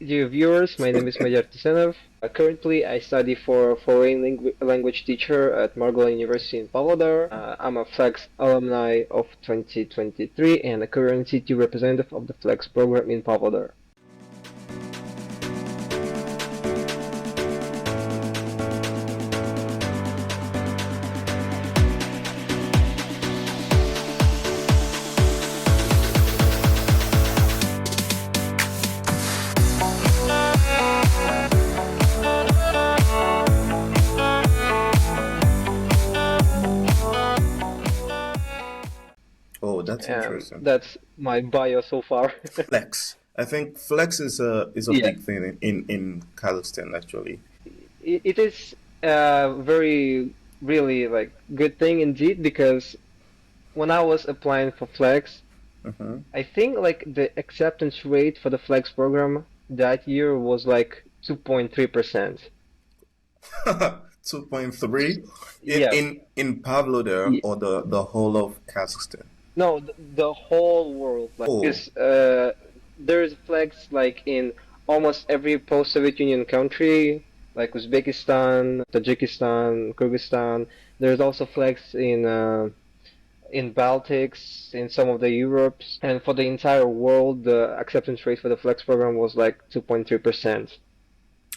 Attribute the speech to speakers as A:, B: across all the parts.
A: dear viewers. My name is Madiyar. Currently, I study for a foreign language teacher at Margola University in Pavlodar. I'm a Flex alumni of 2023 and a current city representative of the Flex program in Pavlodar.
B: Oh, that's
A: And
B: interesting.
A: that's my bio so far.
B: Flex. I think flex is a
A: Yeah,
B: big thing in Kazakhstan actually.
A: it is a very, really like good thing indeed because when I was applying for Flex,
B: Hmm.
A: I think like the acceptance rate for the Flex program that year was like 2.3%.
B: 2.3 in
A: Yeah.
B: in in Pavlo there
A: Ye-
B: or the whole of Kazakhstan.
A: No, the whole world, like,
B: Oh,
A: because there's flags like in almost every post-Soviet Union country, like Uzbekistan, Tajikistan, Kyrgyzstan. There's also flags in Baltics, in some of the Europes, and for the entire world, the acceptance rate for the Flex program was like 2.3%.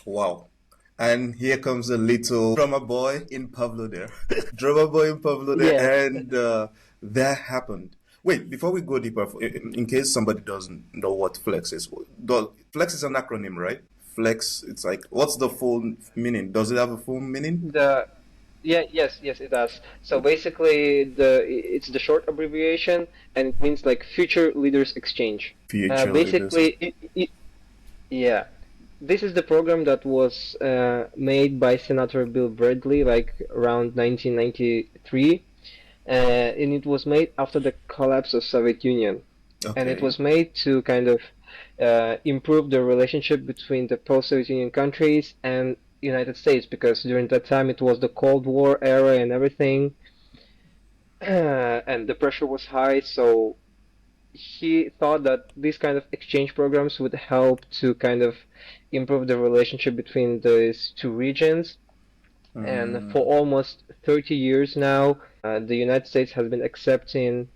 B: wow. And here comes a little drummer boy in Pavlo there. Drummer boy in Pavlo there,
A: Yeah,
B: and that happened. Wait, before we go deeper, in case somebody doesn't know what flex is, flex is an acronym, right? Flex, it's like, what's the full meaning? Does it have a full meaning?
A: the yes, it does. So basically, it's the short abbreviation, and it means like Future Leaders Exchange.
B: Future leaders.
A: Basically, yeah, this is the program that was made by Senator Bill Bradley like around 1993, and it was made after the collapse of Soviet Union, and it
B: Okay.
A: was made to kind of improve the relationship between the post-Soviet Union countries and United States because during that time it was the Cold War era and everything, and the pressure was high. So he thought that these kind of exchange programs would help to kind of improve the relationship between these two regions. And for
B: Mm,
A: almost 30 years now, the United States has been accepting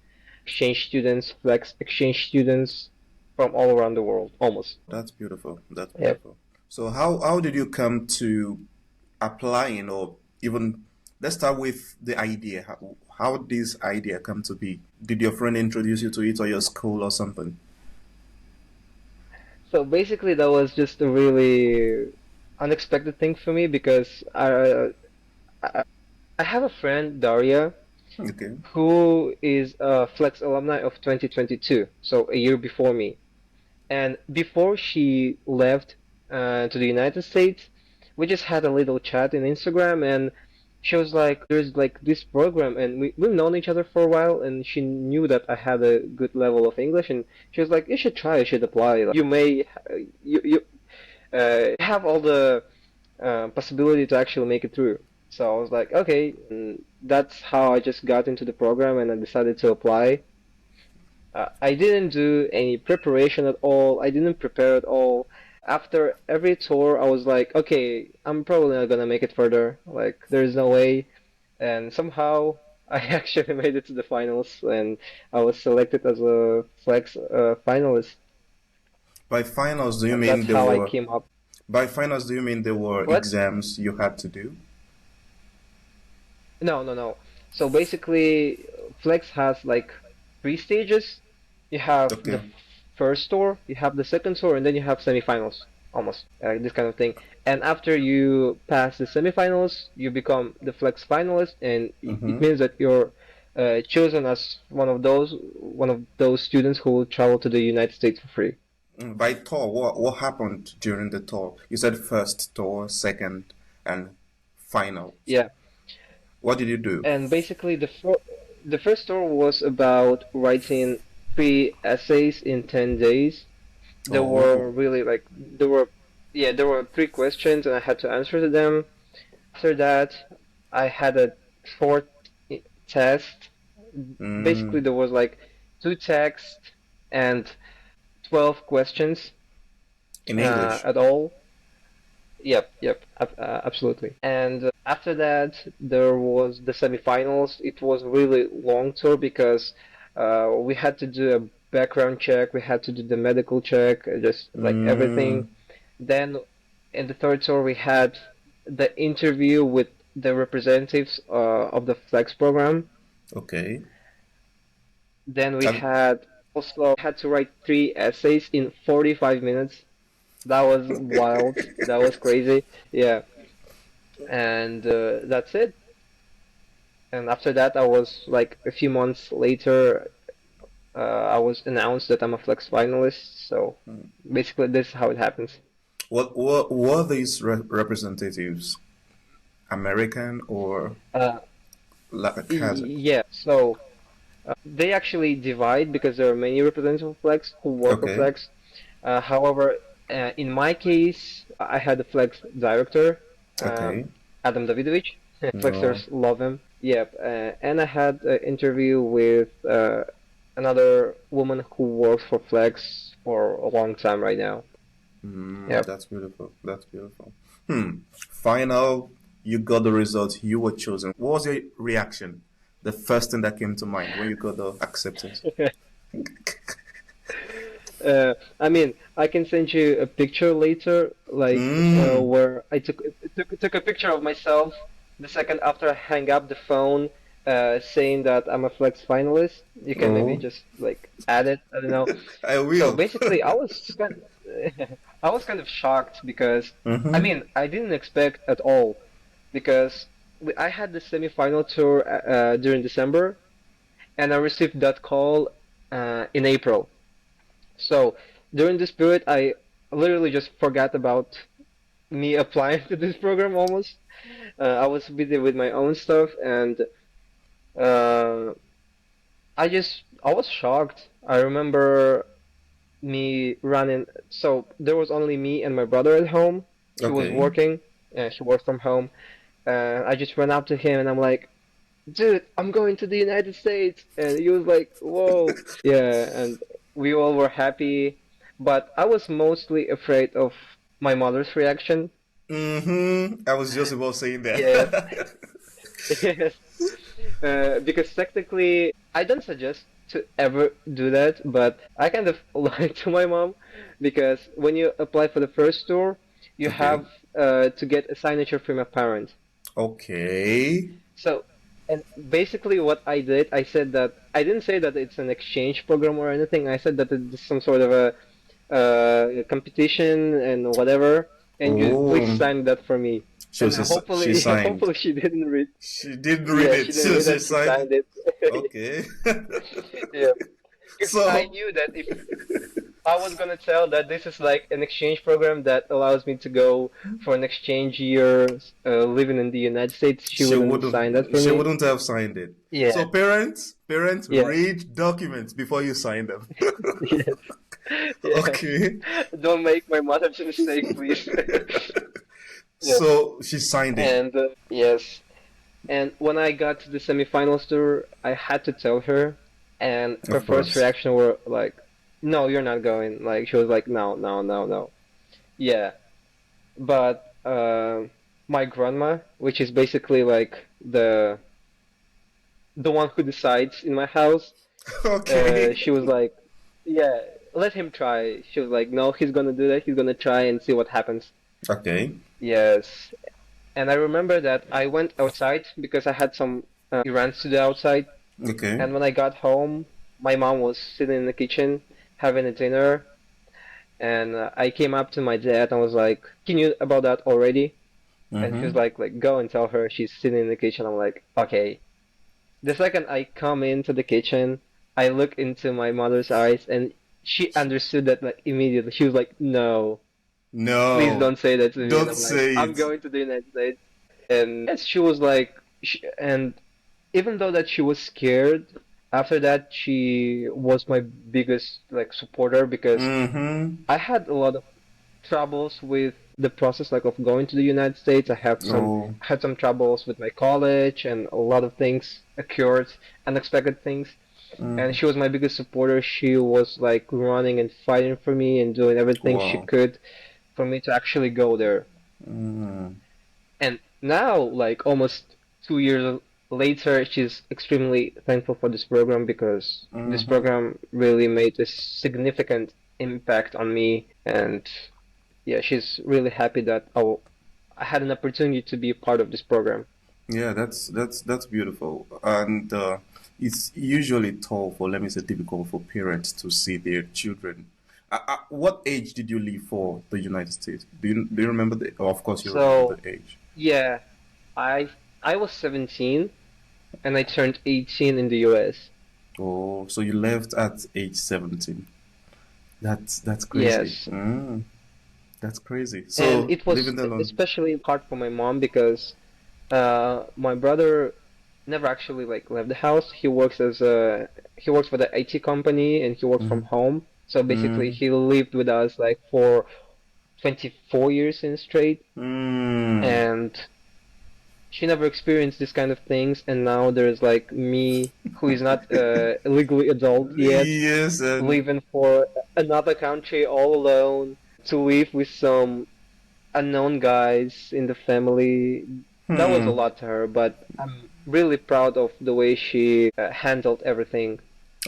A: exchange students, flex exchange students from all around the world, almost.
B: that's beautiful. That's
A: Yeah.
B: beautiful. So how did you come to applying, or even let's start with the idea. How did this idea come to be? Did your friend introduce you to it, or your school, or something?
A: So basically, that was just a really unexpected thing for me because I, I have a friend, Daria,
B: Okay.
A: who is a Flex alumni of 2022, so a year before me. And before she left to the United States, we just had a little chat in Instagram, and she was like, "There's like this program," and we've known each other for a while, and she knew that I had a good level of English, and she was like, "You should try, you should apply. Like, you may, you have all the possibility to actually make it through." So I was like, "Okay," and that's how I just got into the program, and I decided to apply. I didn't do any preparation at all. I didn't prepare at all. After every tour, I was like, okay, I'm probably not gonna make it further. Like, there's no way. And somehow, I actually made it to the finals, and I was selected as a Flex finalist.
B: By finals, do you
A: And
B: mean
A: that's
B: there
A: how I
B: were?
A: came up.
B: By finals, do you mean there were
A: What?
B: exams you had to do?
A: No. So basically, Flex has like three stages. You have the
B: Okay.
A: first tour, you have the second tour, and then you have semifinals, almost this kind of thing. And after you pass the semifinals, you become the Flex finalist, and it
B: Mm-hmm.
A: means that you're chosen as one of those students who will travel to the United States for free.
B: By tour, what happened during the tour? You said first tour, second, and finals.
A: Yeah,
B: What did you do?
A: and basically the first tour was about writing three essays in 10 days. There
B: Oh.
A: were really like there were three questions and I had to answer to them. After that, I had a short test. Basically,
B: Mm.
A: there was like two texts and 12 questions.
B: In English.
A: at all. Yep, absolutely. And after that, there was the semifinals. It was really long tour because we had to do a background check, we had to do the medical check, just like
B: Mm,
A: everything. Then in the third tour, we had the interview with the representatives of the Flex program.
B: okay.
A: Then we
B: Have,
A: had also had to write 3 essays in 45 minutes. That was wild. That was crazy. Yeah. And that's it. And after that, I was like a few months later, I was announced that I'm a Flex finalist. So basically, this is how it happens.
B: what were these representatives? American or
A: Uh,
B: Kazakh?
A: yeah. So they actually divide because there are many representatives of Flex who work for
B: Okay.
A: Flex. However, in my case, I had a Flex director,
B: Okay.
A: Adam Davidovich.
B: No.
A: Flexers love him. Yep. And I had an interview with another woman who works for Flex for a long time right now. Yep.
B: That's beautiful. That's beautiful. Final, you got the result. You were chosen. What was your reaction? The first thing that came to mind when you got the acceptance.
A: I mean, I can send you a picture later, like
B: Mm.
A: where I took a picture of myself the second after I hang up the phone, saying that I'm a Flex finalist. You can maybe
B: Oh,
A: just like add it. I don't know.
B: I
A: So
B: will.
A: basically, I was kind of shocked because I
B: Mm-hmm.
A: mean I didn't expect at all because I had the semifinal tour during December and I received that call in April. So during this period, I literally just forgot about me applying to this program almost. I was busy with my own stuff, and uh, I was shocked. I remember me running. So there was only me and my brother at home. He was
B: Okay.
A: working, and he worked from home. I just ran up to him and I'm like, "Dude, I'm going to the United States," and he was like, "Whoa." Yeah, and we all were happy, but I was mostly afraid of my mother's reaction.
B: Mm-hmm. I was just about saying
A: Yes,
B: that.
A: yes, because technically, I don't suggest to ever do that, but I kind of lied to my mom because when you apply for the first tour, you
B: Okay.
A: have to get a signature from a parent.
B: Okay.
A: So, and basically what I did, I said that I didn't say that it's an exchange program or anything. I said that it's some sort of a competition and whatever, and you please
B: Oh,
A: sign that for me.
B: so
A: And
B: she
A: hopefully,
B: signed.
A: hopefully she didn't read.
B: She didn't read
A: Yeah,
B: it.
A: she didn't
B: So
A: read
B: she
A: that. She
B: signed.
A: signed it.
B: Okay.
A: Yeah, because I
B: So,
A: knew that if I was gonna tell that this is like an exchange program that allows me to go for an exchange year, living in the United States, she wouldn't sign that for
B: she
A: me.
B: wouldn't have signed it.
A: Yeah,
B: So parents,
A: yeah.
B: read documents before you sign them.
A: Yes. Yes.
B: Okay.
A: Don't make my mother's mistake, please. Yeah.
B: So she signed it.
A: And yes. And when I got to the semifinals tour, I had to tell her, and her
B: Of
A: first
B: course.
A: reaction were like, "No, you're not going." Like she was like, "No, no, no, no." Yeah. But my grandma, which is basically like the one who decides in my house,
B: Okay.
A: she was like, "Yeah, let him try." She was like, "No, he's gonna do that. He's gonna try and see what happens."
B: Okay.
A: Yes, and I remember that I went outside because I had some errands to do outside.
B: Okay.
A: And when I got home, my mom was sitting in the kitchen having a dinner, and I came up to my dad and was like, "He knew about that already." And he was
B: Mm-hmm.
A: like, go and tell her she's sitting in the kitchen. I'm like, okay. The second I come into the kitchen, I look into my mother's eyes, and she understood that like immediately. She was like, "No, please
B: No.
A: don't say that to me." And
B: Don't
A: I'm like,
B: say
A: "I'm
B: it.
A: going to the United States." And yes, she was like, and even though that she was scared, after that she was my biggest like supporter because
B: Mm-hmm.
A: I had a lot of troubles with the process like of going to the United States.
B: Oh.
A: I had some troubles with my college and a lot of things occurred, unexpected things. and
B: Mm.
A: she was my biggest supporter. She was like running and fighting for me and doing everything she
B: Wow.
A: could for me to actually go there.
B: Mm.
A: And now, like almost 2 years later, she's extremely thankful for this program because this
B: Mm-hmm.
A: program really made a significant impact on me. And yeah, she's really happy that I had an opportunity to be a part of this program.
B: Yeah, that's beautiful, and it's usually tough, or let me say, difficult for parents to see their children. What age did you leave for the United States? Do you remember the? Oh, of course, you remember
A: So
B: the age.
A: yeah, I I was 17 and I turned 18 in the US.
B: Oh, so you left at age 17. That's crazy.
A: Yes.
B: That's crazy.
A: And
B: So
A: it was
B: living alone.
A: especially hard for my mom because my brother never actually like left the house. He works for the IT company and he works from
B: Mm-hmm.
A: home. So basically
B: Mm.
A: he lived with us like for 24 years in straight,
B: Mm.
A: and she never experienced this kind of things, and now there's like me who is not legally adult yet,
B: Yes, and
A: living for another country all alone to live with some unknown guys in the family. That was a
B: hmm.
A: lot to her, but I'm really proud of the way she handled everything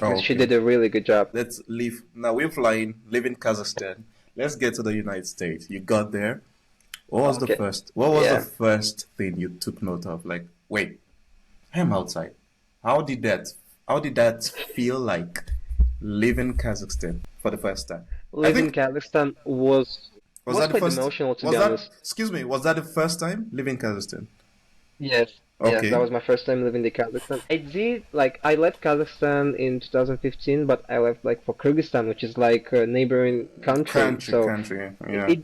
B: Oh,
A: because she
B: okay.
A: did a really good job.
B: Let's leave. Now we're flying, live in Kazakhstan. Let's get to the United States. You got there.
A: Okay.
B: What was the
A: Yeah.
B: first thing you took note of? Like, wait, I'm outside. How did that how did that feel like living Kazakhstan for the first time? I
A: Living in
B: think
A: Kazakhstan
B: was
A: was
B: that the
A: quite
B: first
A: emotional to be
B: was that
A: honest.
B: excuse me, was that the first time living Kazakhstan?
A: Yes, yes, that
B: Okay.
A: was my first time living in Kazakhstan. I did like I left Kazakhstan in 2015, but I left like for Kyrgyzstan, which is like a neighboring country. So
B: Country,
A: it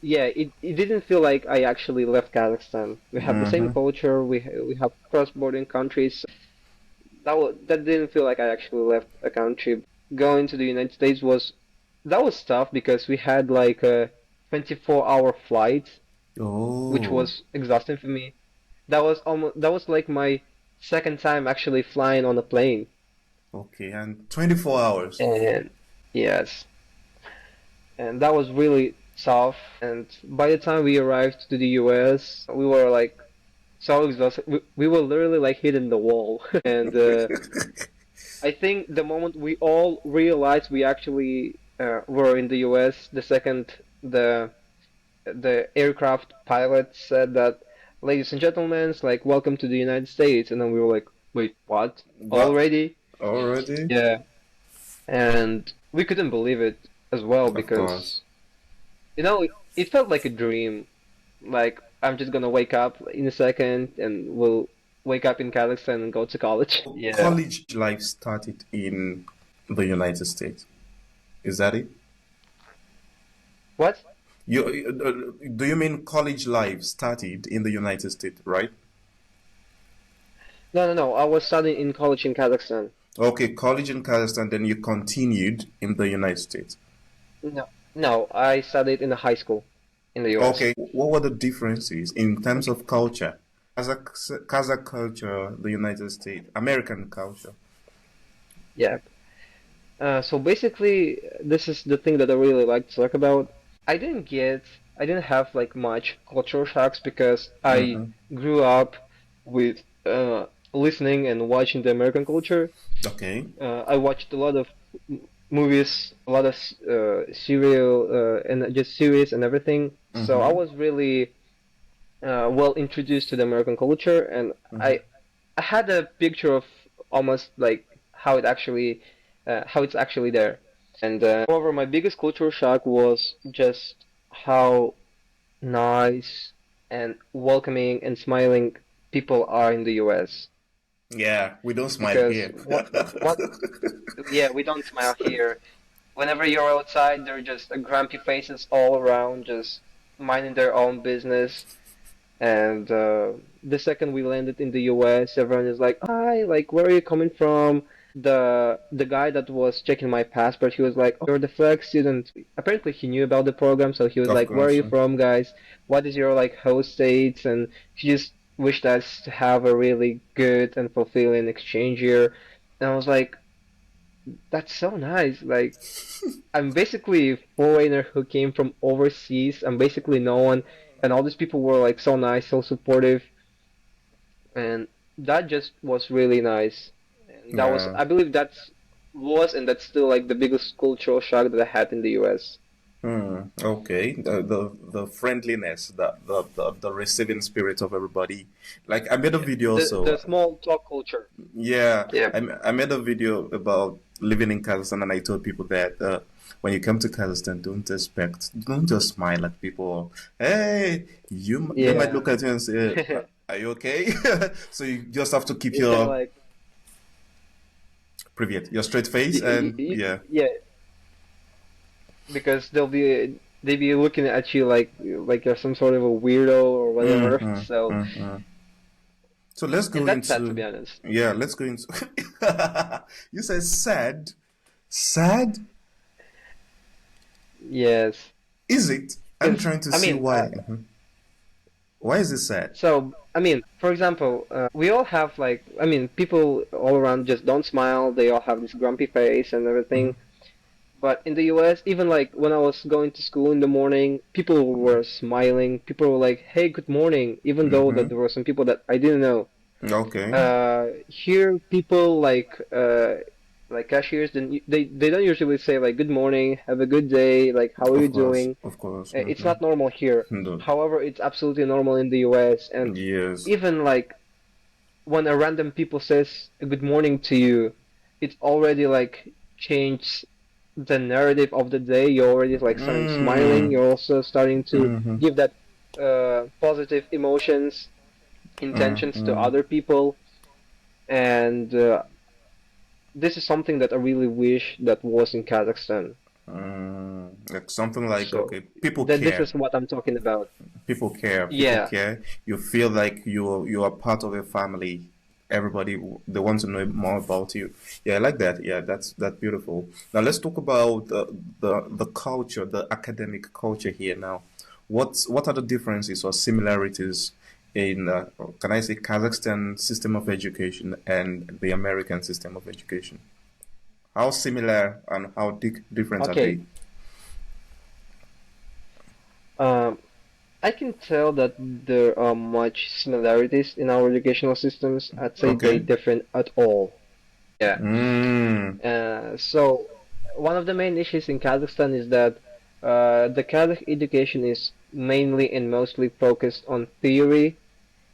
B: yeah.
A: it, it didn't feel like I actually left Kazakhstan. We have the same
B: Mm-hmm.
A: culture. We have cross-border countries. That didn't feel like I actually left a country. Going to the United States was tough because we had like a 24-hour flight, which
B: Oh,
A: was exhausting for me. That was like my second time actually flying on a plane.
B: okay. And 24 hours.
A: And yes, and that was really tough. And by the time we arrived to the US, we were like so exhausted. We were literally like hitting the wall. And I think the moment we all realized we actually were in the US, the second the aircraft pilot said that, ladies and gentlemen, it's like welcome to the United States, and then we were like, wait, what?
B: What?
A: Already?
B: Already?
A: Yeah, and we couldn't believe it as well
B: Of course.
A: because it felt like a dream. Like I'm just gonna wake up in a second and we'll wake up in Kazakhstan and go to college. Yeah.
B: College life started in the United States. Is that it?
A: What?
B: Do you mean college life started in the United States, right?
A: No, no, no. I was studying in college in Kazakhstan.
B: Okay, college in Kazakhstan, then you continued in the United States.
A: No, no. I studied in a high school in the US.
B: Okay, what were the differences in terms of culture? Kazakh culture, the United States, American culture.
A: Yeah. So basically, this is the thing that I really like to talk about. I didn't have like much cultural shocks because I
B: Mm-hmm.
A: grew up with listening and watching the American culture.
B: Okay.
A: I watched a lot of movies, a lot of serial and just series and everything. So I
B: Mm-hmm.
A: was really well introduced to the American culture, and
B: Mm-hmm.
A: I had a picture of almost like how it's actually there. And however, my biggest cultural shock was just how nice and welcoming and smiling people are in the US.
B: Yeah, we don't smile
A: Because
B: here.
A: what yeah, we don't smile here. Whenever you're outside, there are just grumpy faces all around, just minding their own business. And the second we landed in the US, everyone is like, "Hi, like, where are you coming from?" The guy that was checking my passport, he was like, "Oh, you're the flag student." Apparently, he knew about the program, so he was
B: Of
A: like, "Where are
B: course.
A: you from, guys? What is your like host states?" And he just wished us to have a really good and fulfilling exchange year. And I was like, That's so nice. Like I'm basically a foreigner who came from overseas. I'm basically no one, and all these people were like so nice, so supportive, and that just was really nice. And that was,
B: Yeah.
A: I believe, and that's still like the biggest cultural shock that I had in the US.
B: Hmm. Okay. The friendliness, the receiving spirit of everybody. Like I made a
A: Yeah,
B: video
A: the
B: also.
A: small talk culture.
B: Yeah,
A: Yeah,
B: I made a video about living in Kazakhstan, and I told people that when you come to Kazakhstan, don't just smile at people. Hey, they might
A: yeah,
B: look at you and say, "Are you okay?" So you just have to keep
A: yeah.
B: your
A: Like
B: privet, your straight face, and yeah.
A: yeah, because they be looking at you like you're some sort of a weirdo or whatever.
B: Mm-hmm,
A: So,
B: mm-hmm. So let's go
A: and that's sad to
B: into
A: be honest.
B: yeah, let's go into. You said sad, sad.
A: Yes,
B: Is it? I'm
A: because
B: trying to
A: I
B: see
A: mean,
B: why. Mhm. Why is it sad?
A: so I mean, for example, we all have like I mean, people all around just don't smile. They all have this grumpy face and everything. But in the US, even like when I was going to school in the morning, people were smiling. People were like, "Hey, good morning," even though that
B: Mm-hmm.
A: there were some people that I didn't know.
B: Okay.
A: Here, people like cashiers, then they don't usually say like "Good morning," "Have a good day," like "How are you
B: Of course.
A: doing?"
B: Of course.
A: It's
B: Mm-hmm.
A: not normal here.
B: No.
A: However, it's absolutely normal in the US, and
B: Yes.
A: even like when a random people says "Good morning" to you, it's already like changed the narrative of the day. You're already like starting smiling.
B: Mm.
A: You're also starting to
B: Mm-hmm.
A: give that positive emotions, intentions to
B: Mm-hmm.
A: other people, and this is something that I really wish that was in Kazakhstan.
B: Like something like
A: So
B: okay, people
A: that this
B: care.
A: is what I'm talking about.
B: People care. People
A: Yeah,
B: care. You feel like you are part of a family. Everybody they want to know more about you. Yeah, I like that. Yeah, that's beautiful. Now let's talk about the culture, the academic culture here. Now, what are the differences or similarities in can I say Kazakhstan system of education and the American system of education? How similar and how different are
A: okay.
B: they?
A: Um, I can tell that there are much similarities in our educational systems. I'd say they
B: Okay.
A: different at all. Yeah.
B: Mm,
A: So one of the main issues in Kazakhstan is that the Kazakh education is mainly and mostly focused on theory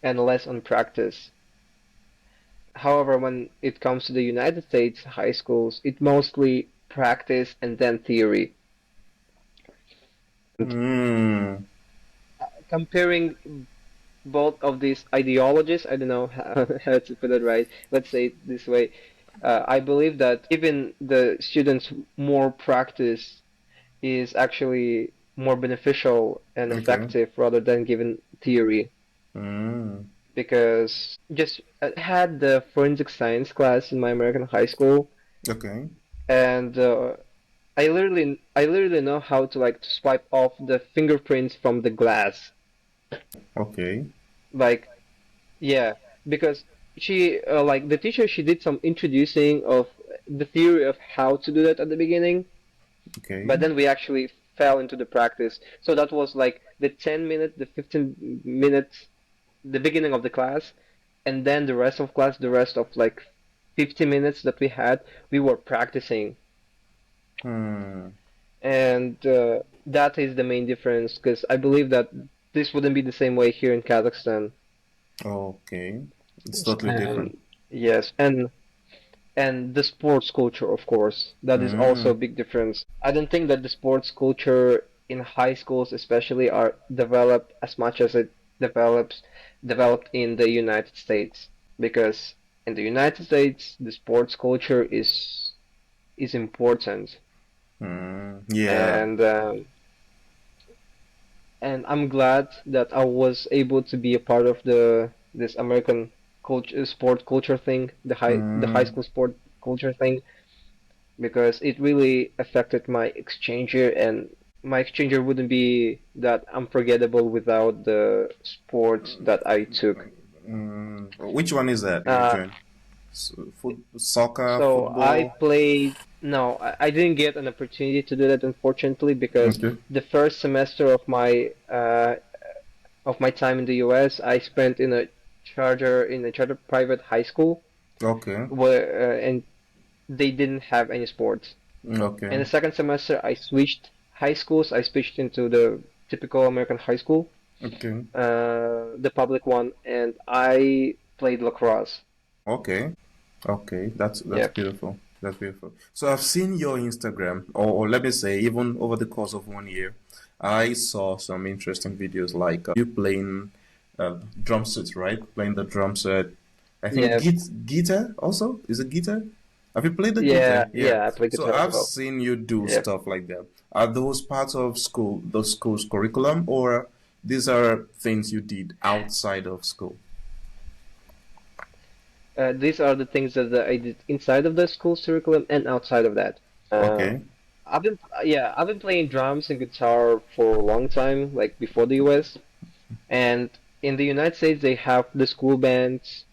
A: and less on practice. However, when it comes to the United States high schools, it mostly practice and then theory. And
B: mm,
A: comparing both of these ideologies, I don't know how to put it right. Let's say it this way. I believe that giving the students more practice is actually more beneficial and
B: okay.
A: effective rather than giving theory.
B: Mm,
A: Because just I had the forensic science class in my American high school,
B: okay.
A: and I literally know how to like to swipe off the fingerprints from the glass.
B: Okay.
A: Like yeah, because she like the teacher she did some introducing of the theory of how to do that at the beginning, but
B: Okay.
A: then we actually fell into the practice. So that was like the 10 minutes, the 15 minutes, the beginning of the class, and then the rest of class, the rest of like 50 minutes that we had, we were practicing.
B: Hmm.
A: And that is the main difference because I believe that this wouldn't be the same way here in Kazakhstan.
B: Okay. It's totally different.
A: And yes, and the sports culture, of course, that is also a
B: Mm,
A: big difference. I don't think that the sports culture in high schools, especially, are developed as much as it developed in the United States. Because in the United States, the sports culture is important,
B: yeah.
A: and I'm glad that I was able to be a part of the this American culture, sport culture thing, the high
B: Mm,
A: school sport culture thing because it really affected my exchange year, and my exchange year wouldn't be that unforgettable without the sports that I took.
B: which one is that you
A: Uh,
B: joined? Soccer,
A: So I
B: football.
A: played. No, I didn't get an opportunity to do that, unfortunately, because
B: Okay.
A: the first semester of my time in the US, I spent in a charter private high school
B: Okay.
A: where and they didn't have any sports. In
B: Okay.
A: the second semester, I switched high schools. I switched into the typical American high school,
B: Okay.
A: the public one, and I played lacrosse.
B: Okay. Okay. That's
A: Yeah,
B: beautiful. That's beautiful. So I've seen your Instagram, or let me say, even over the course of 1 year, I saw some interesting videos like you playing drum sets, right? Playing the drum set. I think
A: yeah,
B: guitar also? Is it guitar? Have you played the guitar?
A: yeah,
B: Yeah.
A: yeah. I played
B: So
A: guitar as
B: I've
A: well.
B: seen you do
A: Yeah.
B: stuff like that. Are those parts of the school's curriculum, or these are things you did outside of school?
A: These are the things that I did inside of the school curriculum and outside of that. Uh,
B: Okay.
A: I've been playing drums and guitar for a long time, like before the US. And in the United States, they have the school bands,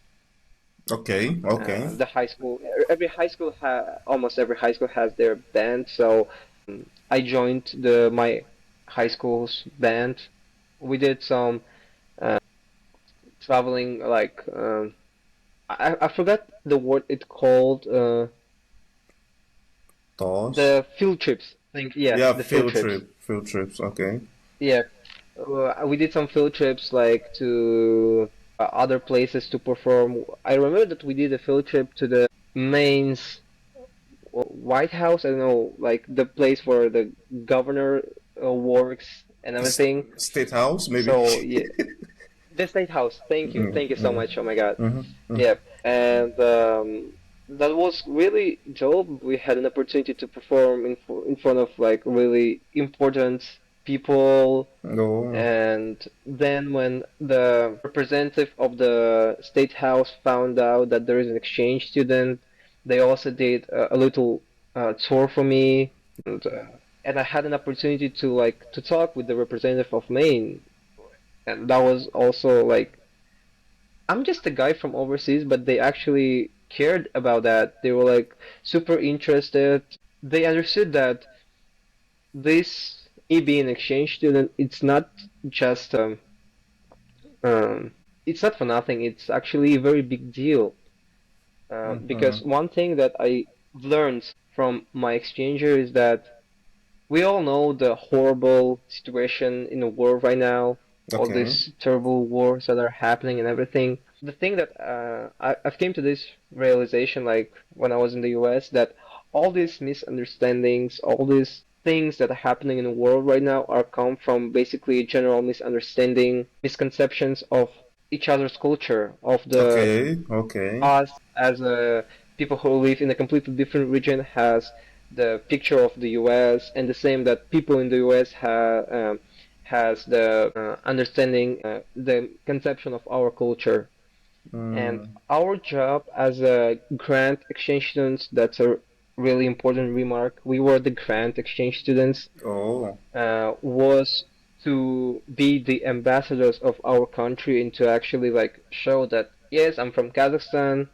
B: Okay. Okay.
A: the high school. Every high school ha almost every high school has their band. So I joined the my high school's band. We did some traveling, like I forgot the word it called.
B: Tours.
A: The field trips. Yeah,
B: Yeah,
A: the field trips.
B: field trips. Okay.
A: Yeah, we did some field trips like to other places to perform. I remember that we did a field trip to the Maine's White House. I don't know, like the place where the governor works and everything.
B: State House, maybe.
A: So yeah, the State House.
B: Mm,
A: Thank you so
B: mm,
A: much. Oh my God.
B: mm,
A: Yeah, and that was really dope. We had an opportunity to perform in front of like really important people.
B: oh,
A: And then when the representative of the State House found out that there is an exchange student, they also did a little tour for me, and, uh, and I had an opportunity to like to talk with the representative of Maine, and that was also like I'm just a guy from overseas, but they actually cared about that. They were like super interested. They understood that this me being an exchange student, just it's not for nothing. It's actually a very big deal.
B: mm-hmm.
A: Because one thing that I learned from my exchanger is that we all know the horrible situation in the world right now, all
B: Okay.
A: these terrible wars that are happening and everything. The thing that I've came to this realization, like when I was in the US, that all these misunderstandings, all these things that are happening in the world right now are come from basically general misunderstanding, misconceptions of each other's culture, of the
B: Okay. Okay.
A: us as a people who live in a completely different region has the picture of the US, and the same that people in the US has the understanding, the conception of our culture. And
B: Mm,
A: our job as a grant exchange students, that's a really important remark. We were the grant exchange students,
B: oh.
A: was to be the ambassadors of our country and to actually like show that yes, I'm from Kazakhstan,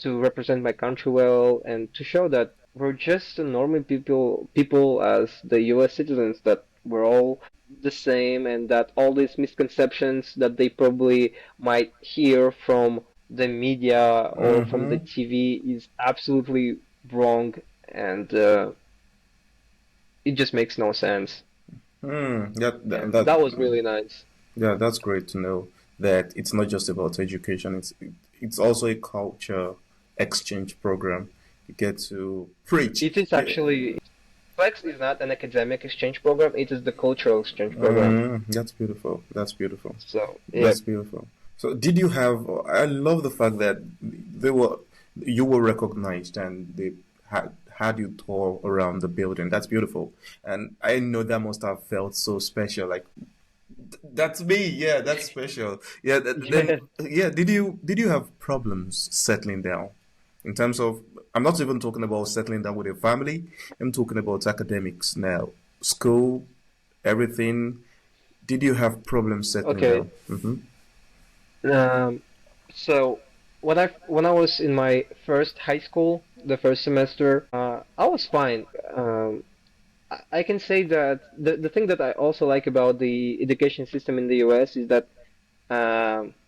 A: to represent my country well and to show that we're just normal people as the US citizens, that we're all the same and that all these misconceptions that they probably might hear from the media or from the
B: Mm-hmm.
A: TV is absolutely wrong, and it just makes no sense.
B: That,
A: And
B: that
A: that was really nice.
B: yeah, that's great to know that it's not just about education. It's also a culture exchange program. You get to preach.
A: It is
B: Yeah.
A: actually, Flex is not an academic exchange program, it is the cultural exchange program.
B: That's beautiful. That's beautiful.
A: So, yeah.
B: That's beautiful. So, did you have? I love the fact that they were you were recognized and they had you tour around the building. That's beautiful, and I know that must have felt so special. Like that's me. Yeah, that's special. Yeah. Then
A: Yeah.
B: yeah. Did you have problems settling down in terms of? I'm not even talking about settling down with your family. I'm talking about academics now, school, everything. Did you have problems settling
A: Okay.
B: down? Mm-hmm.
A: Um, so when I was in my first high school, the first semester, I was fine. I can say that the thing that I also like about the education system in the US is that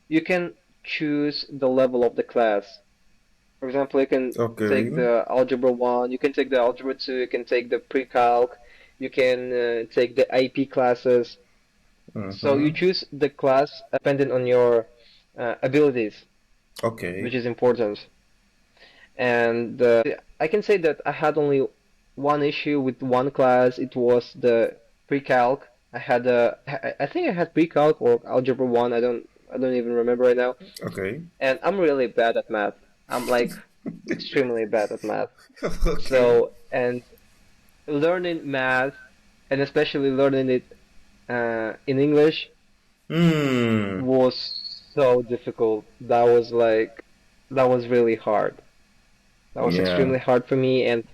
A: you can choose the level of the class. For example, you can take
B: Okay.
A: the Algebra 1, you can take the Algebra 2, you can take the Pre-Calc, you can take the IP classes. So you
B: Mm-hmm.
A: choose the class depending on your abilities, which
B: Okay.
A: is important. And I can say that I had only one issue with one class. It was the pre-calc. I think I had pre-calc or algebra one. I don't even remember right now.
B: Okay.
A: And I'm really bad at math. I'm like extremely bad at math.
B: Okay.
A: So and learning math and especially learning it in English
B: Hmm.
A: was so difficult. That was really hard. That was
B: Yeah.
A: extremely hard for me, and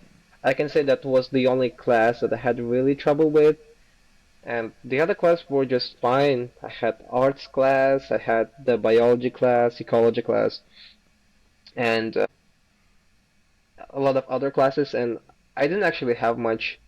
A: I can say that was the only class that I had really trouble with. And the other class were just fine. I had arts class, I had the biology class, ecology class, and a lot of other classes, and I didn't actually have much.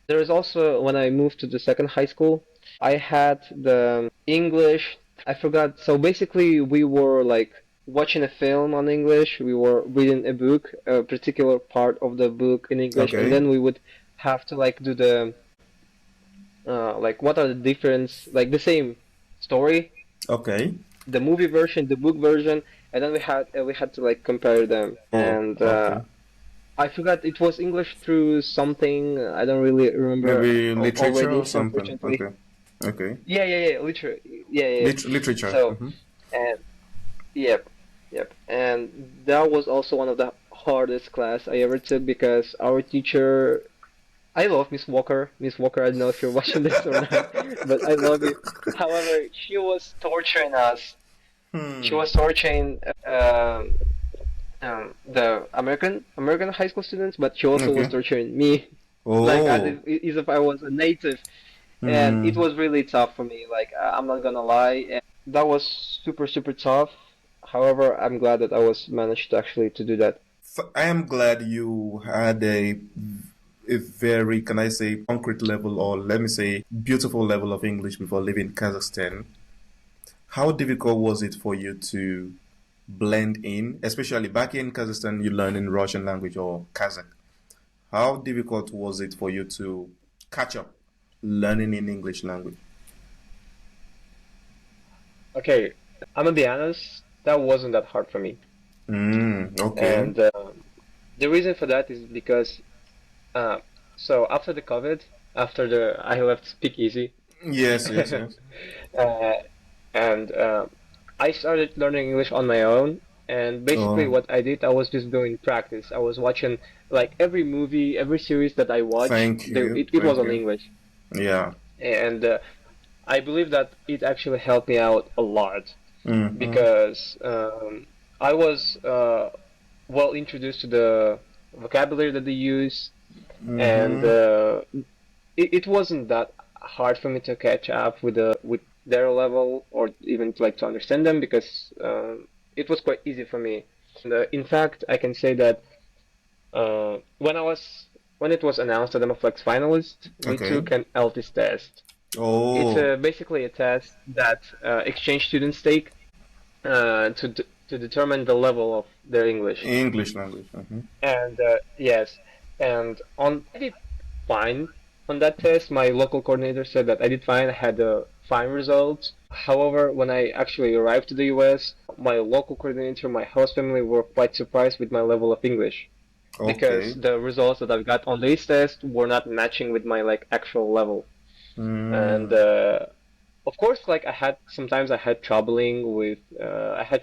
A: There is also, when I moved to the second high school, I had the English. I forgot. So basically, we were like watching a film on English. We were reading a book, a particular part of the book in English, and
B: Okay.
A: then we would have to like do the like what are the difference, like the same story,
B: Okay.
A: the movie version, the book version, and then we had to like compare them.
B: Oh,
A: And
B: okay.
A: I forgot it was English through something. I don't really remember
B: Maybe literature or
A: already,
B: something.
A: unfortunately.
B: Okay. Okay.
A: Yeah, literally. Yeah.
B: Literature.
A: So,
B: Mm-hmm.
A: and yep, yep. And that was also one of the hardest class I ever took because our teacher, I love Miss Walker. Miss Walker, I don't know if you're watching this or not, but I love you. However, she was torturing us. She
B: Hmm.
A: was torturing the American high school students, but she also was
B: Okay.
A: torturing me, like
B: Oh.
A: as if I was a native. And it
B: Hmm.
A: was really tough for me. Like I'm not gonna lie, and that was super super tough. However, I'm glad that I was managed to actually to do that.
B: I am glad you had a very, can I say, concrete level, or let me say, beautiful level of English before leaving Kazakhstan. How difficult was it for you to blend in, especially back in Kazakhstan, you learn in Russian language or Kazakh? How difficult was it for you to catch up learning in English language?
A: Okay, I'm gonna be honest. That wasn't that hard for me,
B: Okay.
A: and the reason for that is because uh, so after the COVID, after the I left Speakeasy,
B: Yes, yes, yes.
A: uh, and I started learning English on my own. And basically,
B: Oh,
A: what I did, I was just doing practice. I was watching like every movie, every series that I watched.
B: thank
A: There,
B: you.
A: it was
B: Thank
A: on
B: you.
A: English,
B: Yeah.
A: and I believe that it actually helped me out a lot
B: Mm-hmm.
A: because I was well introduced to the vocabulary that they use, and
B: Mm-hmm.
A: it wasn't that hard for me to catch up with their level or even like to understand them because it was quite easy for me. And, in fact, I can say that when it was announced that I'm a Flex finalist, we
B: Okay.
A: took an LTIS test. It's
B: Oh,
A: basically a test that exchange students take to determine the level of their English.
B: English language. Mm-hmm.
A: And yes, and on I did fine on that test. My local coordinator said that I did fine. I had a fine result. However, when I actually arrived to the US, my local coordinator, my host family were quite surprised with my level of English because
B: Okay.
A: the results that I've got on this test were not matching with my like actual level. And
B: Mm,
A: of course, like I had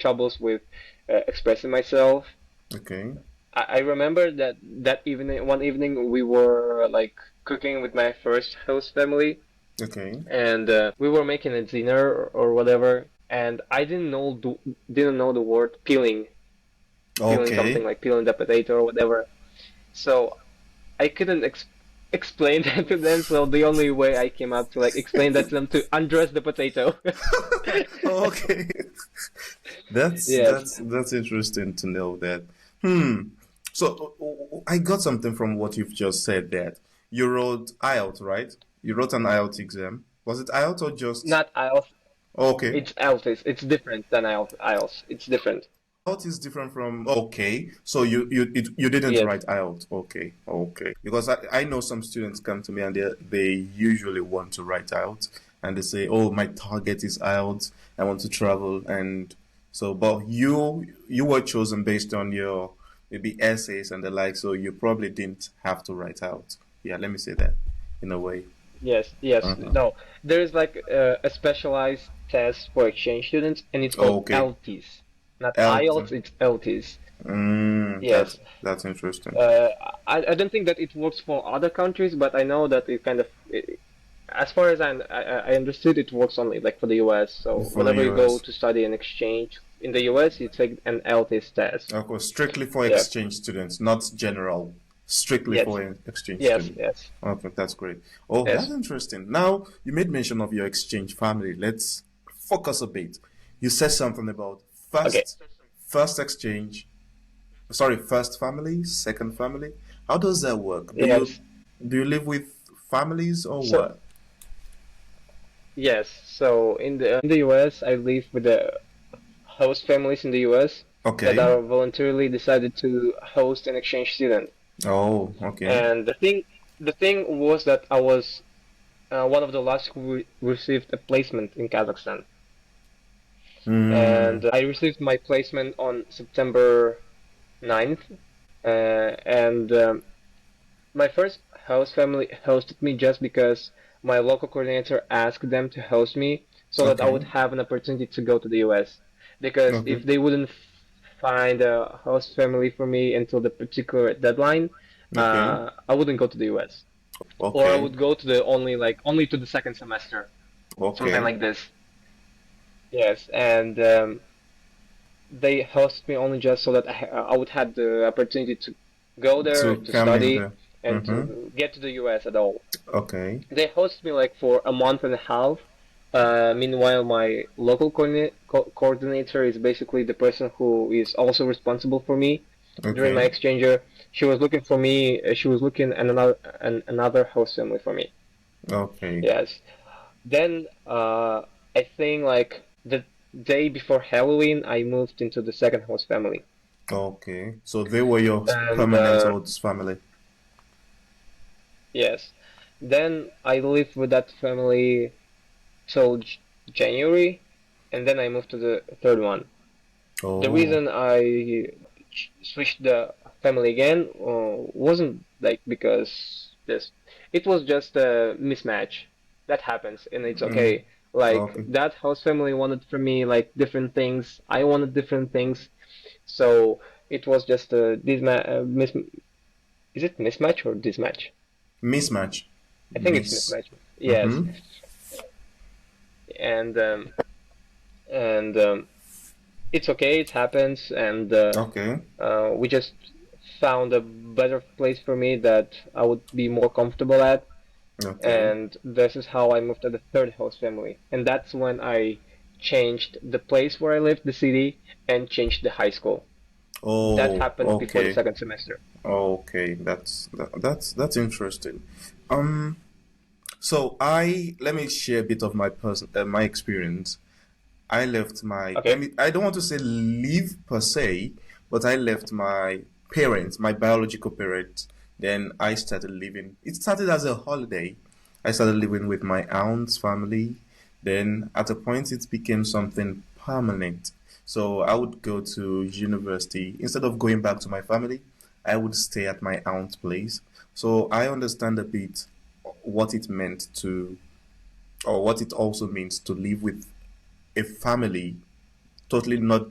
A: troubles with expressing myself.
B: okay.
A: I remember that evening, one evening, we were like cooking with my first host family,
B: Okay.
A: and we were making a dinner or whatever, and I didn't know the word peeling something
B: Okay.
A: like peeling the potato or whatever. So I couldn't explain that to them. So the only way I came up to like explain that to them to undress the potato.
B: Okay. That's
A: Yes.
B: that's that's interesting to know that. Hmm. So I got something from what you've just said that you wrote IELTS, right? You wrote an IELTS exam. Was it IELTS or just
A: Not IELTS.
B: okay?
A: It's IELTS. It's different than IELTS. It's different.
B: IELTS is different from okay. So you didn't
A: Yes.
B: write IELTS. Okay. Okay. Because I know some students come to me and they usually want to write IELTS and they say, "Oh, my target is IELTS. I want to travel." And so but you were chosen based on your maybe essays and the like, so you probably didn't have to write out. Yeah, let me say that in a way.
A: Yes. Yes.
B: Uh-huh.
A: No. There is like a specialized test for exchange students, and it's called
B: Okay.
A: LTs. Not IELTS.
B: IELTS.
A: It's LTs.
B: That's
A: Yes.
B: that's interesting.
A: Uh, I don't think that it works for other countries, but I know that it kind of, as far as I understood, it works only like for the US. So
B: For the
A: whenever you go
B: US.
A: to study an exchange in the US, you take an LTS test.
B: Of course, strictly for
A: Yeah.
B: exchange students, not general. Strictly
A: Yes.
B: for exchange
A: Yes.
B: students.
A: Yes.
B: Okay, that's great. Oh, that's
A: Yes.
B: interesting. Now, you made mention of your exchange family. Let's focus a bit. You said something about
A: Okay.
B: first exchange, sorry, first family, second family. How does that work?
A: Yes.
B: Do you live with families or
A: So
B: what?
A: yes. So in the US, I live with the host families in the US that
B: Okay.
A: are voluntarily decided to host an exchange student.
B: Oh, okay.
A: And the thing was that I was one of the last who received a placement in Kazakhstan,
B: Hmm.
A: and I received my placement on September 9th, and my first host family hosted me just because my local coordinator asked them to host me so that I would
B: Okay.
A: have an opportunity to go to the US. Because
B: Okay.
A: if they wouldn't find a host family for me until the particular deadline,
B: Okay.
A: I wouldn't go to the US. Or I
B: Okay.
A: would go to the only to the second semester, something
B: Okay.
A: like this. Yes, and they hosted me only just so that I would have the opportunity to go there
B: To
A: to
B: come in
A: study
B: there.
A: and
B: Mm-hmm.
A: to get to the US at all.
B: Okay.
A: They hosted me like for a month and a half. Meanwhile, my local coordinator is basically the person who is also responsible for me during my
B: Okay.
A: exchange year. She was looking for me. She was looking at another host family for me.
B: Okay.
A: Yes. Then I think like the day before Halloween, I moved into the second host family,
B: Okay. So they were your
A: and
B: permanent host family.
A: yes. Then I lived with that family till January, and then I moved to the third one. The
B: Oh.
A: reason I switched the family again wasn't like because this. It was just a mismatch. That happens, and it's
B: Mm.
A: okay. Like
B: Okay.
A: that house family wanted from me like different things. I wanted different things, so it was just a mis. Is it mismatch or dismatch?
B: Mismatch.
A: I think it's
B: Miss.
A: mismatch. Yes,
B: Mm-hmm.
A: and it's okay. It happens, and
B: Okay.
A: we just found a better place for me that I would be more comfortable at,
B: Okay.
A: and this is how I moved to the third host family, and that's when I changed the place where I lived, the city, and changed the high school. That
B: Oh,
A: happened before the
B: okay.
A: second semester.
B: Okay. That's interesting. Um, so I let me share a bit of my experience. I left my,
A: Okay.
B: I don't want to say leave per se, but I left my parents, my biological parents. Then I started living. It started as a holiday. I started living with my aunt's family. Then at a point, it became something permanent. So I would go to university. Instead of going back to my family, I would stay at my aunt's place. So I understand a bit what it meant to, or what it also means to live with a family totally not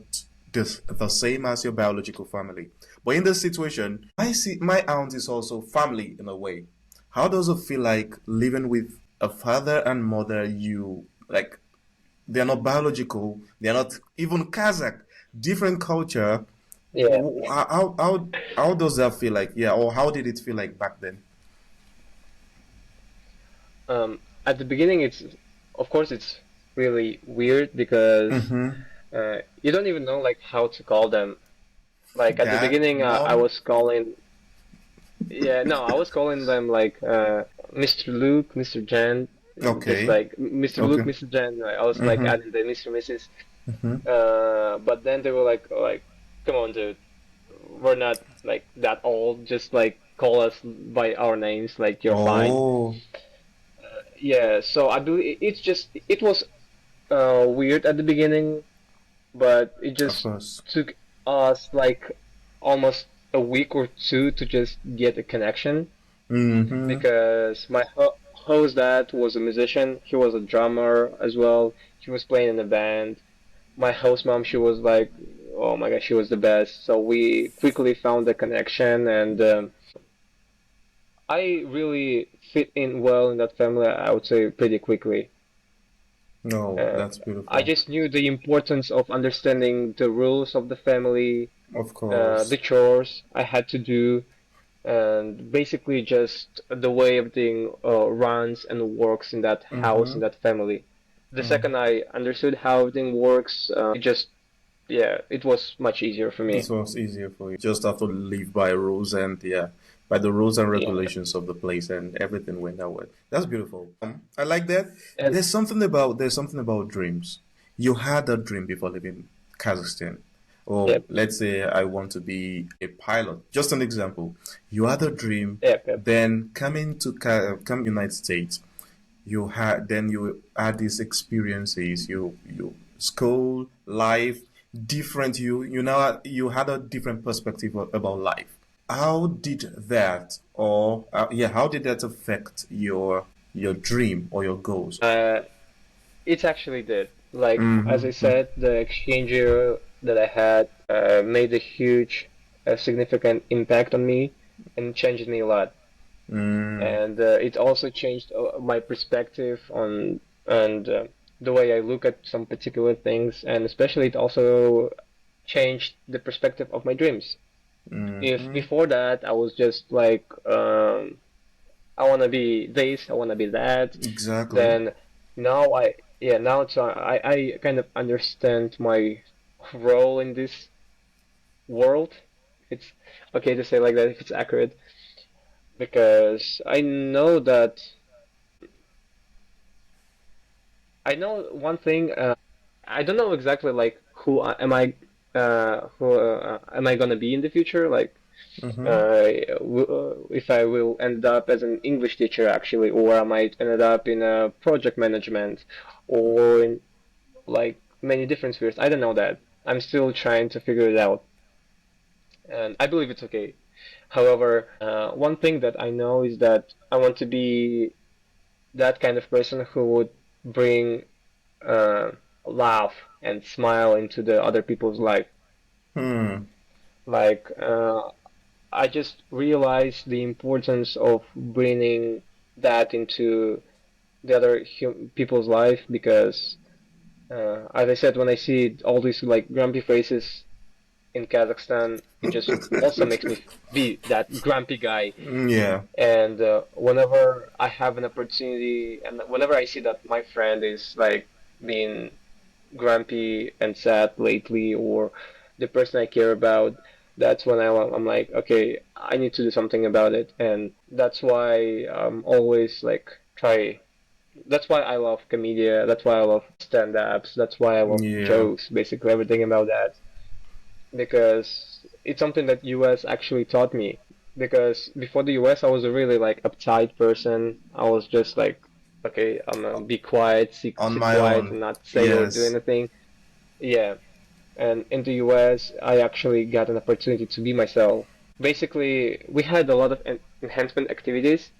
B: the same as your biological family. But in this situation, I see my aunt is also family in a way. How does it feel like living with a father and mother you like they're not biological, they're not even Kazakh, different culture.
A: Yeah.
B: How does that feel like? Yeah, or how did it feel like back then?
A: At the beginning, of course, it's really weird because
B: Mm-hmm.
A: you don't even know like how to call them. Like at the
B: Dad,
A: beginning, I
B: mom.
A: was calling, yeah, no, I was calling them like Mr. Luke, Mr. Jan, just
B: Okay.
A: like Mr. Luke,
B: Okay.
A: Mr. Jan. I was like
B: Mm-hmm.
A: adding the Mr. Mrs.
B: Mm-hmm.
A: But then they were like, come on, dude, we're not like that old. Just like call us by our names, like you're fine.
B: Oh,
A: Yeah, so I believe it was weird at the beginning, but it
B: of
A: just
B: course.
A: took us like almost a week or two to just get a connection
B: Mm-hmm.
A: because my host dad was a musician. He was a drummer as well. He was playing in a band. My host mom, she was like, oh my gosh, she was the best. So we quickly found a connection, and I really fit in well in that family. I would say pretty quickly.
B: No,
A: Uh,
B: that's
A: I
B: beautiful.
A: just knew the importance of understanding the rules of the family,
B: Of
A: the
B: course.
A: chores I had to do, and basically just the way everything runs and works in that house,
B: Mm-hmm.
A: in that family. The
B: Mm.
A: second I understood how everything works, yeah, it was much easier for me.
B: This was easier for you. Just have to live by rules and yeah, by the rules and
A: Yeah,
B: regulations of the place, and everything went that way. That's beautiful. I like that.
A: and
B: There's something about dreams. You had a dream before leaving Kazakhstan. Or
A: yep,
B: let's say I want to be a pilot. Just an example. You had a dream,
A: yep, yep.
B: then come United States. You had these experiences. You school life different. You had a different perspective about life. How did that or yeah, how did that affect your dream or your goals?
A: Uh, it actually did. Like as I
B: Mm-hmm.
A: said, the exchange year that I had made a huge, significant impact on me and changed me a lot.
B: Mm,
A: And it also changed my perspective on and the way I look at some particular things, and especially it also changed the perspective of my dreams. If
B: mm-hmm.
A: before that I was just like I want to be this, I want to be that,
B: Exactly.
A: then now now I kind of understand my role in this world. If it's okay to say like that, if it's accurate, because I know one thing. I don't know exactly like who am I gonna be in the future? Like,
B: Mm-hmm.
A: if I will end up as an English teacher actually, or I might end up in project management, or in like many different spheres. I don't know that. I'm still trying to figure it out, and I believe it's okay. However, one thing that I know is that I want to be that kind of person who would bring uh, laugh and smile into the other people's life.
B: Hmm.
A: Like, I just realized the importance of bringing that into the other people's life because, as I said, when I see all these like grumpy faces in Kazakhstan, it just also makes me be that grumpy guy.
B: Yeah.
A: And whenever I have an opportunity, and whenever I see that my friend is like being grumpy and sad lately, or the person I care about, that's when I'm like, okay, I need to do something about it, and that's why I'm always like try. That's why I love comedia. That's why I love stand-ups. That's why I love
B: Yeah.
A: jokes. Basically, everything about that because it's something that US actually taught me. Because before the US, I was a really like uptight person. I was just like, okay, I'm gonna be quiet,
B: On
A: sit
B: my
A: quiet,
B: own.
A: and not say or do
B: Yes.
A: anything. Yeah, and in the US, I actually got an opportunity to be myself. Basically, we had a lot of enhancement activities,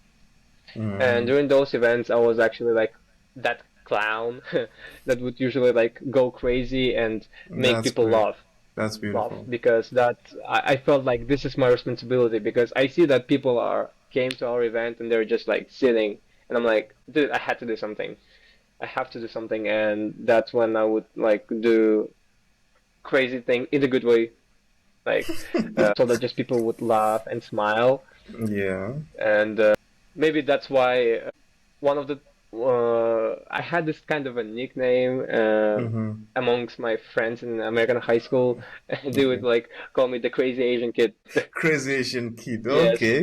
A: and
B: Mm,
A: during those events, I was actually like that clown that would usually like go crazy and make
B: that's
A: people
B: great. That's
A: laugh
B: beautiful.
A: because I felt like this is my responsibility because I see that people are came to our event and they're just like sitting and I'm like, dude, I had to do something. I have to do something, and that's when I would like do crazy thing in a good way, like so that just people would laugh and smile,
B: Yeah.
A: and maybe that's why. one of the I had this kind of a nickname
B: Mm-hmm.
A: amongst my friends in American high school. They would
B: Okay.
A: like call me the crazy Asian kid.
B: Crazy Asian kid.
A: Yes.
B: Okay.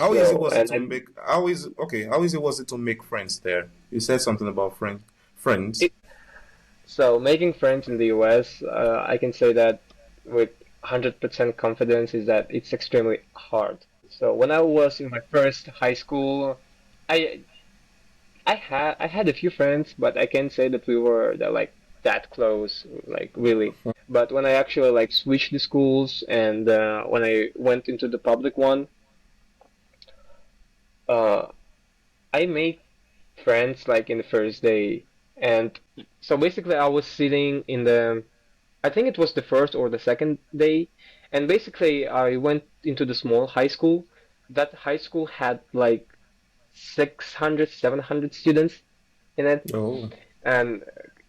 B: How easy
A: So
B: was it
A: and
B: to make? How easy was it to make friends there? You said something about friends.
A: it, so making friends in the US, I can say that with 100% confidence is that it's extremely hard. So when I was in my first high school, I I had a few friends, but I can't say that we were that close, like really. But when I actually like switched the schools and when I went into the public one, uh, I made friends like in the first day. And so basically, I was sitting in I think it was the first or the second day, and basically, I went into the small high school. That high school had like 600, 700 students in it.
B: Oh,
A: And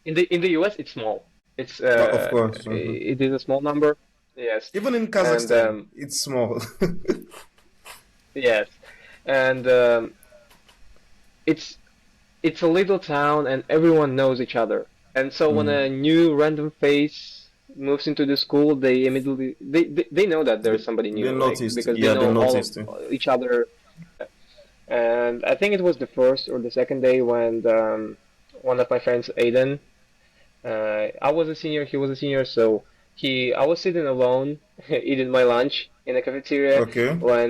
A: in the US, it's small. It's
B: of course. Hmm.
A: it is a small number. Yes,
B: Even in
A: and
B: Kazakhstan, it's small.
A: yes, and it's it's a little town, and everyone knows each other. And so when
B: Mm.
A: a new random face moves into the school, they immediately they know that
B: They,
A: there's somebody
B: they
A: new, like
B: noticed.
A: because they
B: Yeah, they
A: know all
B: noticed.
A: of each other. And I think it was the first or the second day when one of my friends, Aiden. I was a senior, he was a senior, so I was sitting alone eating my lunch in the cafeteria
B: Okay.
A: when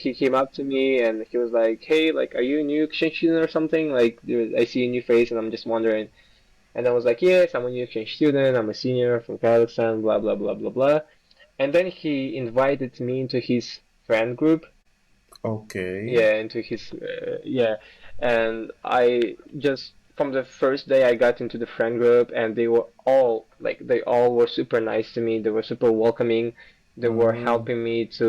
A: he came up to me and he was like, "Hey, like, are you a new exchange student or something? Like, I see a new face and I'm just wondering." And I was like, "Yes, I'm a new exchange student. I'm a senior from Kazakhstan, blah blah blah blah blah." And then he invited me into his friend group,
B: Okay.
A: yeah, into his yeah, and I just from the first day I got into the friend group, and they all were super nice to me. They were super welcoming. They were
B: Mm.
A: helping me to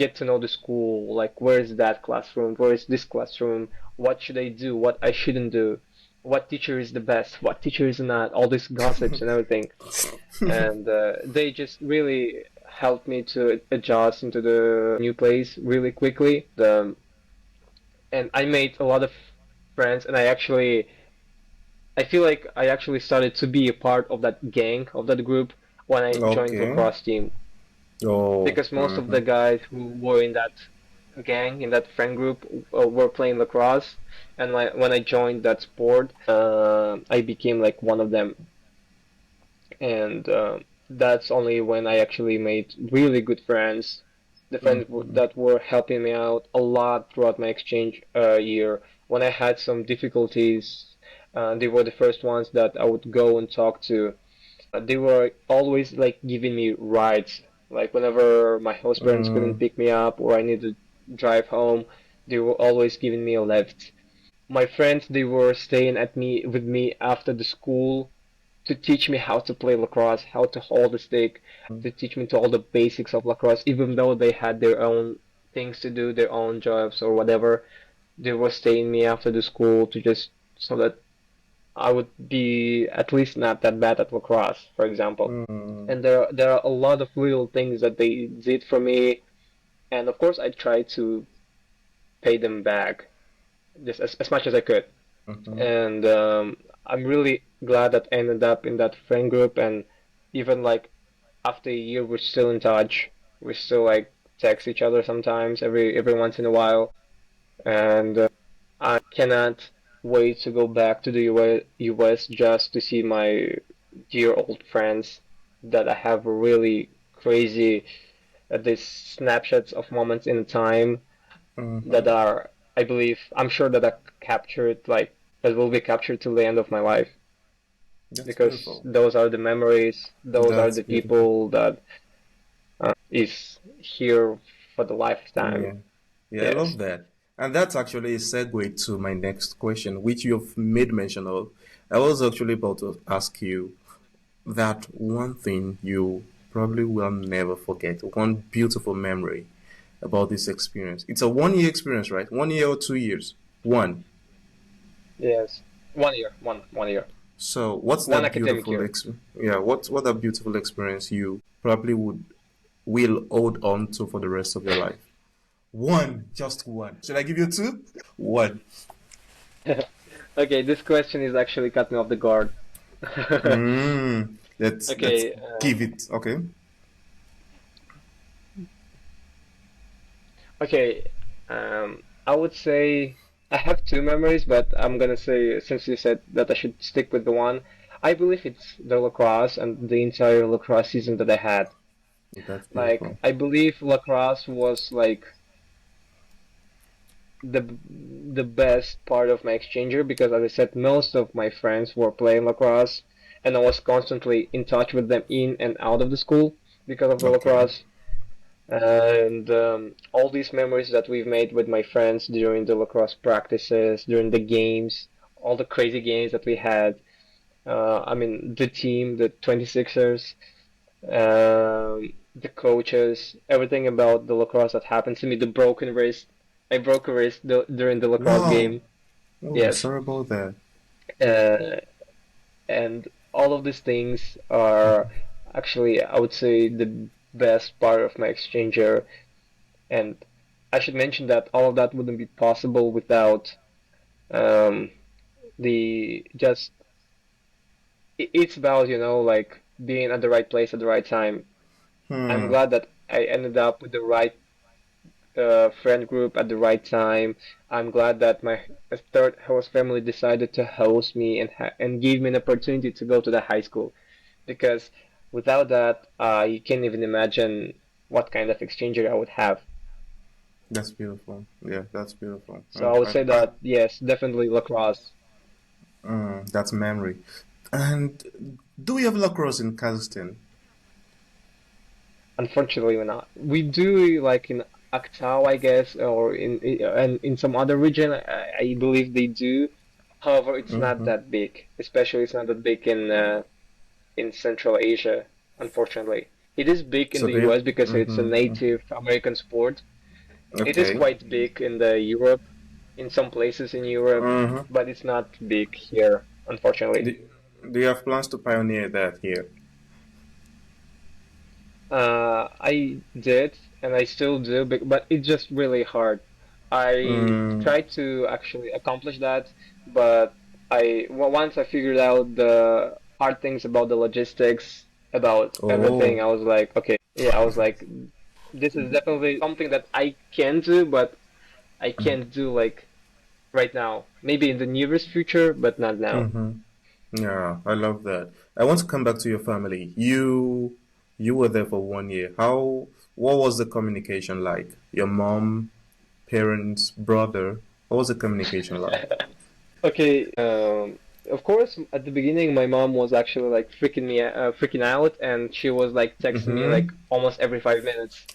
A: get to know the school, like where is that classroom, where is this classroom, what should I do, what I shouldn't do, what teacher is the best, what teacher is not, all these gossips and everything. And they just really helped me to adjust into the new place really quickly. And I made a lot of friends, and I feel like I actually started to be a part of that gang, of that group when I joined
B: Okay.
A: lacrosse team,
B: Oh.
A: because most of
B: Mm-hmm.
A: the guys who were in that gang, in that friend group, were playing lacrosse, and when I joined that sport, I became like one of them. And that's only when I actually made really good friends, the friends
B: Mm-hmm.
A: that were helping me out a lot throughout my exchange year. When I had some difficulties, they were the first ones that I would go and talk to. They were always like giving me rides. Like whenever my host parents couldn't
B: Mm.
A: pick me up or I needed to drive home, they were always giving me a lift. My friends, they were staying at me with me after the school to teach me how to play lacrosse, how to hold a stick, to teach me to all the basics of lacrosse, even though they had their own things to do, their own jobs or whatever. They were staying me after the school to just so that I would be at least not that bad at lacrosse, for example.
B: Mm.
A: And there are a lot of little things that they did for me, and of course I tried to pay them back just as much as I could.
B: Mm-hmm.
A: And I'm really glad that I ended up in that friend group, and even like after a year, we're still in touch. We still like text each other sometimes, every once in a while, and I cannot wait to go back to the US just to see my dear old friends that I have really crazy these snapshots of moments in time that
B: Mm-hmm.
A: are, I believe, I'm sure that I captured like that will be captured till the end of my life
B: That's
A: because
B: beautiful.
A: those are the memories, those are
B: That's
A: the
B: beautiful.
A: people that is here for the
B: Yeah.
A: lifetime.
B: Yeah, I
A: Yes.
B: love that. And that's actually a segue to my next question, which you've made mention of. I was actually about to ask you that one thing you probably will never forget, one beautiful memory about this experience. It's a 1 year experience, right? 1 year or 2 years? One.
A: Yes. 1 year. One year.
B: So what's
A: One
B: that
A: academic
B: beautiful
A: year.
B: yeah, what that beautiful experience you probably will hold on to for the rest of your life? One, just one. Should I give you two? One.
A: Okay, this question is actually cut me off the guard.
B: Let's
A: Okay,
B: give it. Okay.
A: okay. I would say I have two memories, but I'm gonna say since you said that I should stick with the one, I believe it's the lacrosse and the entire lacrosse season that I had.
B: That's
A: Like,
B: beautiful.
A: I believe lacrosse was like the the best part of my exchanger because, as I said, most of my friends were playing lacrosse, and I was constantly in touch with them in and out of the school because of the
B: Okay.
A: lacrosse. And all these memories that we've made with my friends during the lacrosse practices, during the games, all the crazy games that we had. I mean, the team, the 26ers, the coaches, everything about the lacrosse that happened to me, the broken wrist. I broke a wrist during the lacrosse
B: Wow.
A: game.
B: Oh,
A: Yes.
B: sorry about that.
A: Uh, and all of these things are actually, I would say, the best part of my exchanger. And I should mention that all of that wouldn't be possible without um, the just it's about, like being at the right place at the right time. I'm
B: Hmm.
A: glad that I ended up with the right friend group at the right time. I'm glad that my third host family decided to host me and give me an opportunity to go to the high school because without that, you can't even imagine what kind of exchanger I would have.
B: That's beautiful. Yeah, that's beautiful.
A: So I would say
B: I
A: that yes, definitely lacrosse.
B: that's memory. And do we have lacrosse in Kazakhstan?
A: Unfortunately, we're not. We do like in Aktau, I guess, or and in some other region, I believe they do. However, it's not
B: Mm-hmm.
A: that big. Especially, it's not that big in Central Asia. Unfortunately, it is big in
B: So
A: the
B: do you?
A: US because it's a
B: Mm-hmm.
A: Native American sport. It is
B: Okay.
A: quite big in the Europe, in some places in Europe,
B: Mm-hmm.
A: but it's not big here, unfortunately.
B: Do, do you have plans to pioneer that here?
A: I did, and I still do, but it's just really hard. I
B: Mm.
A: tried to actually accomplish that, but once I figured out the hard things about the logistics, about everything,
B: Oh,
A: I was like, okay, yeah, I was like, this is definitely something that I can do, but I can't do like right now. Maybe in the nearest future, but not now.
B: mm-hmm. Yeah, I love that. I want to come back to your family. You were there for 1 year. What was the communication like? Your mom, parents, brother, what was the communication like?
A: Okay, of course, at the beginning, my mom was actually like freaking out, and she was like texting me
B: Mm-hmm.
A: like almost every 5 minutes,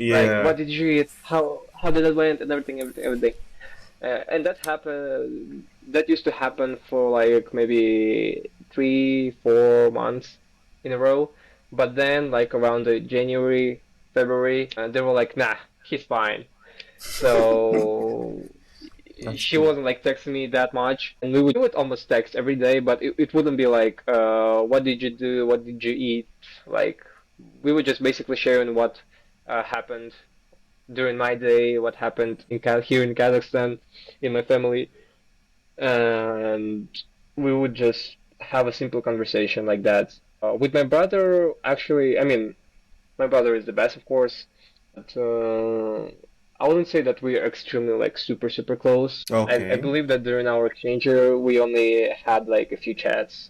A: like,
B: Yeah.
A: "What did you eat? How did it went?" and everything, everything, everything. And that happened. That used to happen for like maybe 3, 4 months in a row. But then, like around the January, February, they were like, "Nah, he's fine." So
B: That's
A: she
B: good.
A: wasn't like texting me that much, and we would almost text every day, but it wouldn't be like, what did you do? What did you eat? Like, we were just basically sharing what happened during my day, what happened here in Kazakhstan, in my family, and we would just have a simple conversation like that. With my brother, actually, I mean, my brother is the best, of course, but I wouldn't say that we are extremely like super super close. I
B: Okay.
A: believe that during our exchanger we only had like a few chats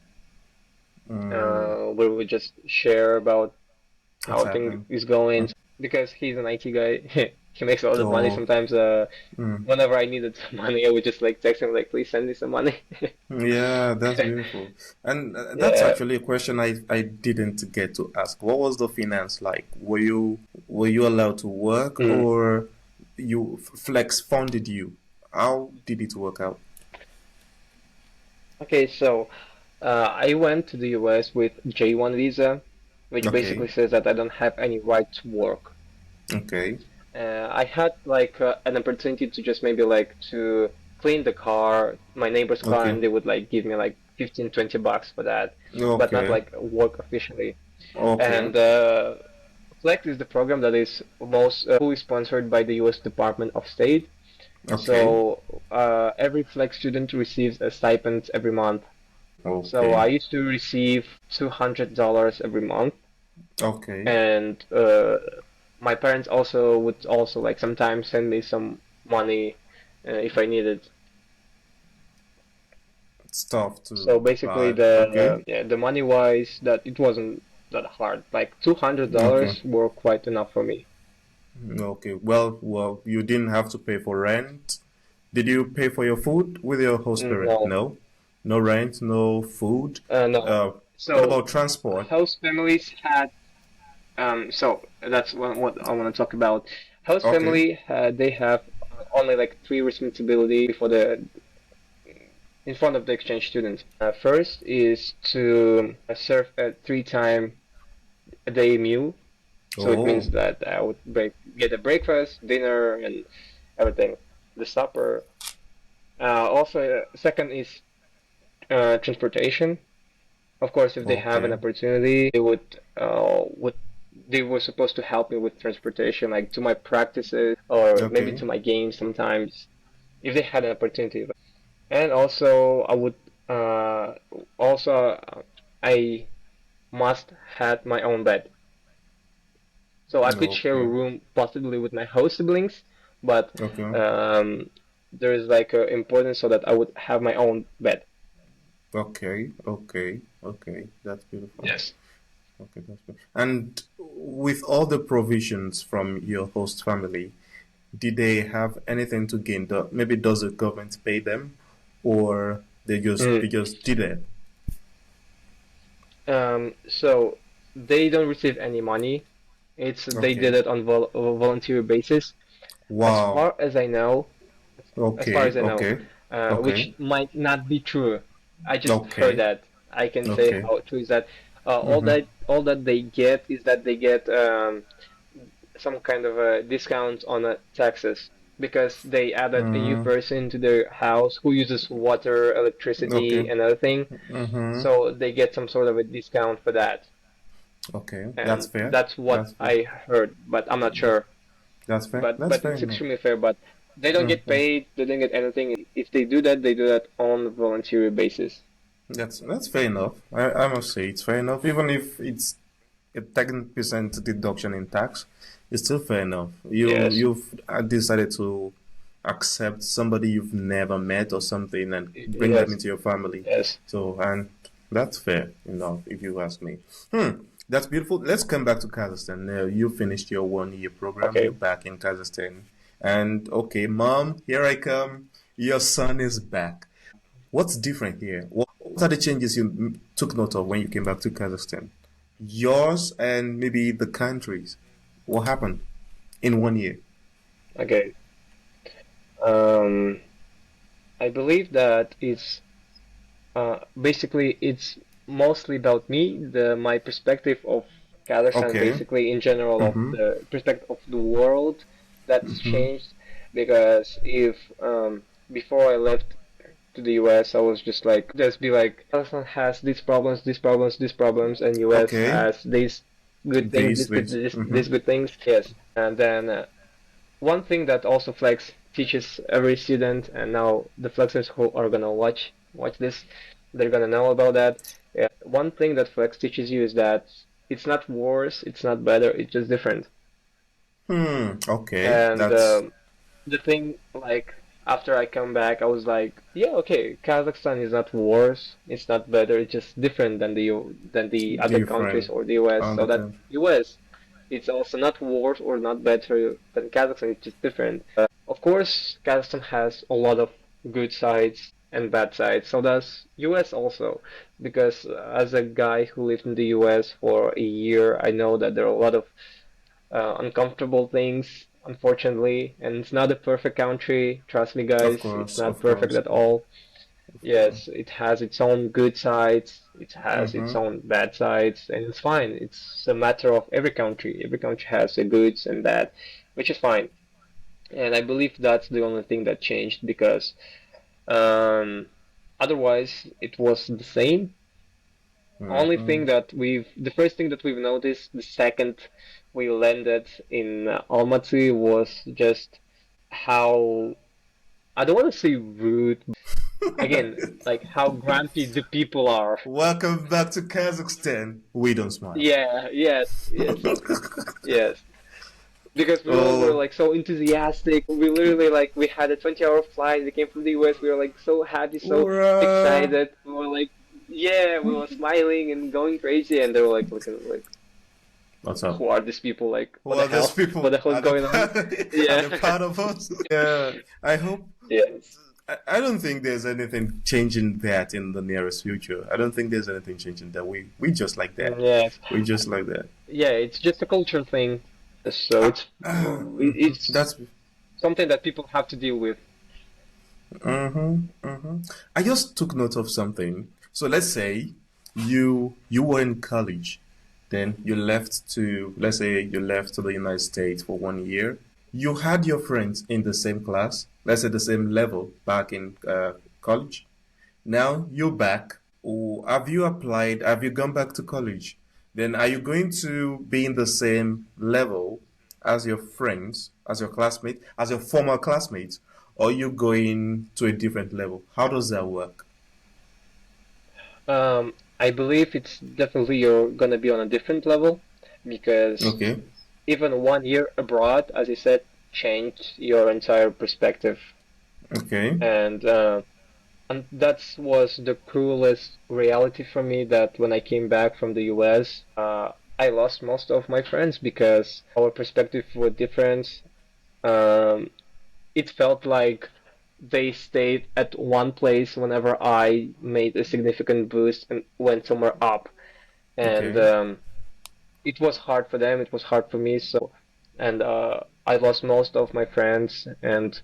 B: Mm,
A: where we just share about
B: what's
A: how things
B: happening?
A: is going.
B: Mm.
A: Because he's an IT guy, he makes a lot of money.
B: Oh,
A: Sometimes,
B: mm.
A: whenever I needed some money, I would just like text him like, "Please send me some money."
B: Yeah, that's beautiful. And that's
A: Yeah.
B: actually a question I didn't get to ask. What was the finance like? Were you allowed to work
A: Mm.
B: or you Flex funded you? How did it work out?
A: Okay, so I went to the US with J1 visa, which
B: Okay,
A: basically says that I don't have any right to work.
B: okay,
A: I had like an opportunity to just maybe like to clean the car, my neighbor's car,
B: okay,
A: and they would like give me like 15, $20 for that, but not
B: okay,
A: like work officially.
B: okay,
A: And Flex is the program that is most fully sponsored by the US Department of State.
B: Okay.
A: So every flex student receives a stipend every month. So
B: Okay.
A: I used to receive $200 every month,
B: Okay.
A: and my parents also would also like sometimes send me some money if I needed.
B: Stuff
A: So
B: to
A: basically,
B: buy. Okay.
A: the money wise, that it wasn't that hard. Like two hundred
B: Okay.
A: dollars were quite enough for me.
B: Okay. Well, you didn't have to pay for rent. Did you pay for your food with your host parent?
A: No,
B: No. No rent, no food.
A: no.
B: What
A: So
B: about transport?
A: host families had so that's what I want to talk about. Host
B: Okay.
A: family they have only like three responsibility for the in front of the exchange student. First is to serve a three-time a day meal. So it means
B: Oh,
A: that I would get a breakfast, dinner, and everything, the supper. Also, second is transportation. Of course, if they have an
B: okay.
A: opportunity, would they were supposed to help me with transportation, like to my practices or maybe
B: Okay.
A: to my games sometimes, if they had an opportunity. And also, I would uh, also I must had my own bed. So I could share a
B: Okay.
A: room possibly with my host siblings, but
B: Okay.
A: um, there is like a importance so that I would have my own bed.
B: Okay. Okay. Okay. That's beautiful.
A: Yes.
B: Okay, that's good. And with all the provisions from your host family, did they have anything to gain? Maybe does the government pay them, or they
A: Mm.
B: just did it?
A: So they don't receive any money. It's they did
B: Okay.
A: it on volunteer basis. As
B: Wow.
A: far as I know, as far
B: Okay.
A: as I know,
B: Okay. Okay.
A: which might not be true. I just heard
B: Okay.
A: that. I can say
B: Okay.
A: how true is that.
B: Mm-hmm.
A: All that they get is that they get some kind of a discount on taxes because they added a new
B: Mm,
A: person to their house who uses water,
B: okay.
A: electricity, and other thing.
B: Mm-hmm.
A: So they get some sort of a discount for that,
B: Okay. That's
A: and
B: fair.
A: that's what
B: That's fair.
A: I heard, but I'm not sure.
B: That's fair. That's
A: But
B: fair
A: it's
B: enough.
A: extremely fair. But they don't get
B: Mm-hmm.
A: paid. They don't get anything. If they do that on a voluntary basis.
B: That's fair enough. I must say it's fair enough. Even if it's a 10% deduction in tax, it's still fair enough.
A: Yes.
B: You've decided to accept somebody you've never met or something and bring them
A: Yes.
B: into your family.
A: Yes.
B: So and that's fair enough if you ask me. Hmm, that's beautiful. Let's come back to Kazakhstan. Now you finished your 1 year program.
A: Okay.
B: You're back in Kazakhstan, and okay, mom, here I come. Your son is back. What's different here? What are the changes you took note of when you came back to Kazakhstan? Yours and maybe the countries. What happened in 1 year?
A: Okay. Um, I believe that it's basically it's mostly about me, the my perspective of Kazakhstan,
B: Okay.
A: basically in general of
B: Mm-hmm.
A: the perspective of the world that's
B: Mm-hmm.
A: changed. Because if before I left to the US, I was just like just be like Kazakhstan has these problems, these problems, these problems, and US
B: Okay.
A: has these good things,
B: This. Mm-hmm.
A: these good things. Yes, and then one thing that also Flex teaches every student, and now the Flexers who are gonna watch this, they're gonna know about that. One thing that Flex teaches you is that it's not worse, it's not better, it's just different.
B: Hmm. Okay.
A: And
B: That's
A: the thing, like after I come back, I was like, yeah, okay, Kazakhstan is not worse, it's not better, it's just different than than the other countries
B: different.
A: or the US. So that
B: Understand.
A: US, it's also not worse or not better than Kazakhstan, it's just different. Of course, Kazakhstan has a lot of good sides and bad sides. So does US also, because as a guy who lived in the US for a year, I know that there are a lot of uncomfortable things, unfortunately. And it's not a perfect country. Trust me,
B: Of
A: guys, it's
B: course.
A: not
B: Of
A: perfect
B: course.
A: at all.
B: Of course.
A: Yes, it has its own good sides, it has its
B: Mm-hmm.
A: own bad sides, and it's fine. It's a matter of every country. Every country has the goods and bad, which is fine. And I believe that's the only thing that changed because um, otherwise it was the same. Only
B: Mm-hmm.
A: thing that the first thing that we've noticed the second we landed in Almaty was just how I don't want to say rude. Again, like how grumpy the people are.
B: Welcome back to Kazakhstan. We don't smile.
A: Yeah, yes. Because we all were
B: Oh,
A: like so enthusiastic. We literally like we had a 20-hour flight. We came from the US. We were like so happy, so
B: hurrah!
A: excited. We were like, yeah, we were smiling and going crazy. And they were like looking like,
B: What's up?
A: who are these people? Like,
B: Who are those
A: What
B: people?
A: the hell is going on?
B: Are
A: Yeah,
B: they part of us? Yeah, I hope.
A: yes,
B: I don't think there's anything changing that in the nearest future. I don't think there's anything changing that. We just like that.
A: yes,
B: We just like that.
A: yeah. It's just a culture thing. So it's
B: That's
A: something that people have to deal with.
B: I just took note of something. So let's say you were in college, then you left to let's say you left to the United States for 1 year. You had your friends in the same class, let's say the same level back in college. Now you're back. Or have you applied? Have you gone back to college? Then are you going to be in the same level as your friends, as your classmates, as your former classmates, or are you going to a different level? How does that work?
A: I believe it's definitely you're gonna be on a different level because
B: Okay.
A: even 1 year abroad, as you said, changed your entire perspective,
B: Okay.
A: and that was the cruelest reality for me. That when I came back from the US, I lost most of my friends because our perspective were different. Um, it felt like they stayed at one place whenever I made a significant boost and went somewhere up. And
B: Okay.
A: it was hard for them, it was hard for me. And I lost most of my friends, and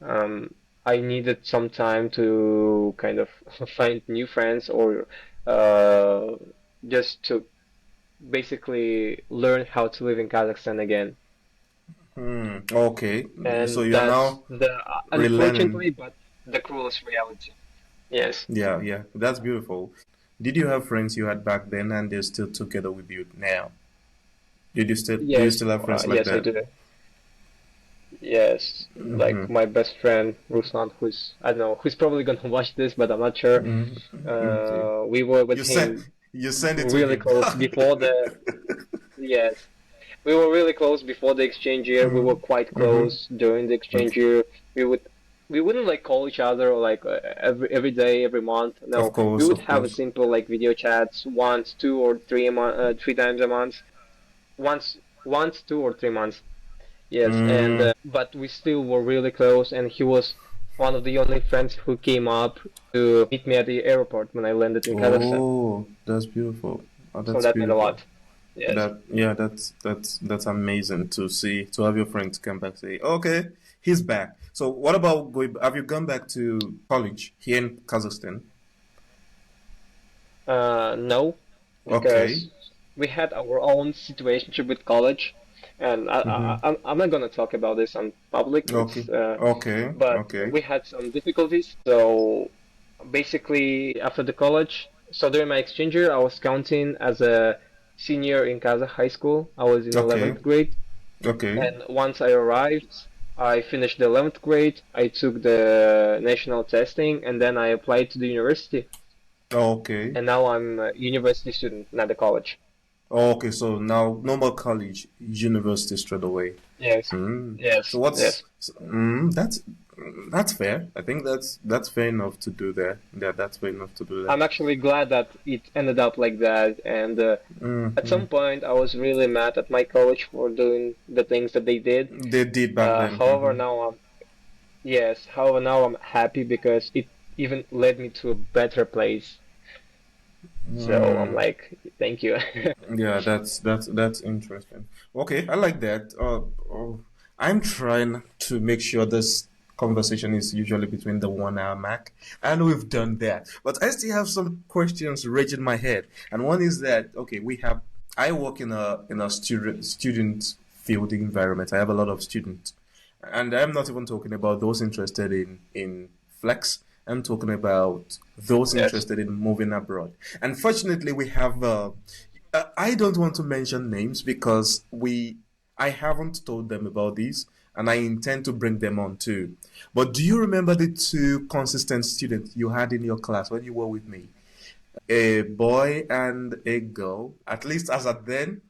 A: um, I needed some time to kind of find new friends or uh, just to basically learn how to live in Kazakhstan again.
B: Okay. So
A: And
B: you are
A: that's
B: now
A: the
B: relearning.
A: unfortunately, but the cruelest reality. Yes.
B: Yeah, yeah. That's beautiful. Did you have friends you had back then and they're still together with you now? Do you
A: Yes.
B: still have friends like
A: Yes, I
B: that?
A: do. Yes. Like my best friend Ruslan, who's I don't know, who's probably gonna watch this, but I'm not sure.
B: Okay.
A: We were with
B: You send
A: him
B: you send it to
A: really
B: him.
A: close before the yes. We were really close before the exchange year. We were quite
B: Mm-hmm.
A: close during the exchange
B: Okay.
A: year. We would we wouldn't like call each other like every day, every month.
B: Of
A: No, we
B: course,
A: would
B: of
A: have a
B: course.
A: simple like video chats once, 2 or 3 a month, 3 times a month. Once, 2 or 3 months. Yes, and
B: Mm.
A: but we still were really close, and he was one of the only friends who came up to meet me at the airport when I landed in Kazakhstan.
B: Oh, that's beautiful. Oh,
A: So
B: that's
A: that meant a
B: beautiful.
A: lot. Yes.
B: That yeah, that's amazing to see to have your friends come back say, okay, he's back. So what about going? Have you gone back to college here in Kazakhstan?
A: No,
B: Okay,
A: because we had our own situationship with college, and I'm not gonna talk about this on public.
B: okay,
A: It's
B: okay,
A: but
B: okay,
A: we had some difficulties. So basically, after the college, so during my exchange year, I was counting as a senior in Kazakh high school. I was in
B: okay,
A: 11th grade,
B: okay,
A: and once I arrived, I finished the 11th grade. I took the national testing, and then I applied to the university.
B: okay,
A: And now I'm a university student, not a college.
B: okay. So now no more college, university straight away.
A: Yes,
B: So
A: yes,
B: what's
A: yes.
B: that's fair. I think that's fair enough to do that. Yeah, that's fair enough to do that.
A: I'm actually glad that it ended up like that. And at
B: Mm-hmm.
A: some point, I was really mad at my college for doing the things that they did.
B: They did back then.
A: However, now I'm happy because it even led me to a better place. So I'm
B: Mm.
A: like, thank you.
B: Yeah, that's interesting. Okay, I like that. I'm trying to make sure this conversation is usually between the 1 hour mark, and we've done that. But I still have some questions raging my head, and one is that okay, we have. I work in a student field environment. I have a lot of students, and I'm not even talking about those interested in flex. I'm talking about those
A: Yes.
B: interested in moving abroad. Unfortunately, we have. I don't want to mention names because I haven't told them about this, and I intend to bring them on too. But do you remember the two consistent students you had in your class when you were with me? A boy and a girl, at least as at then.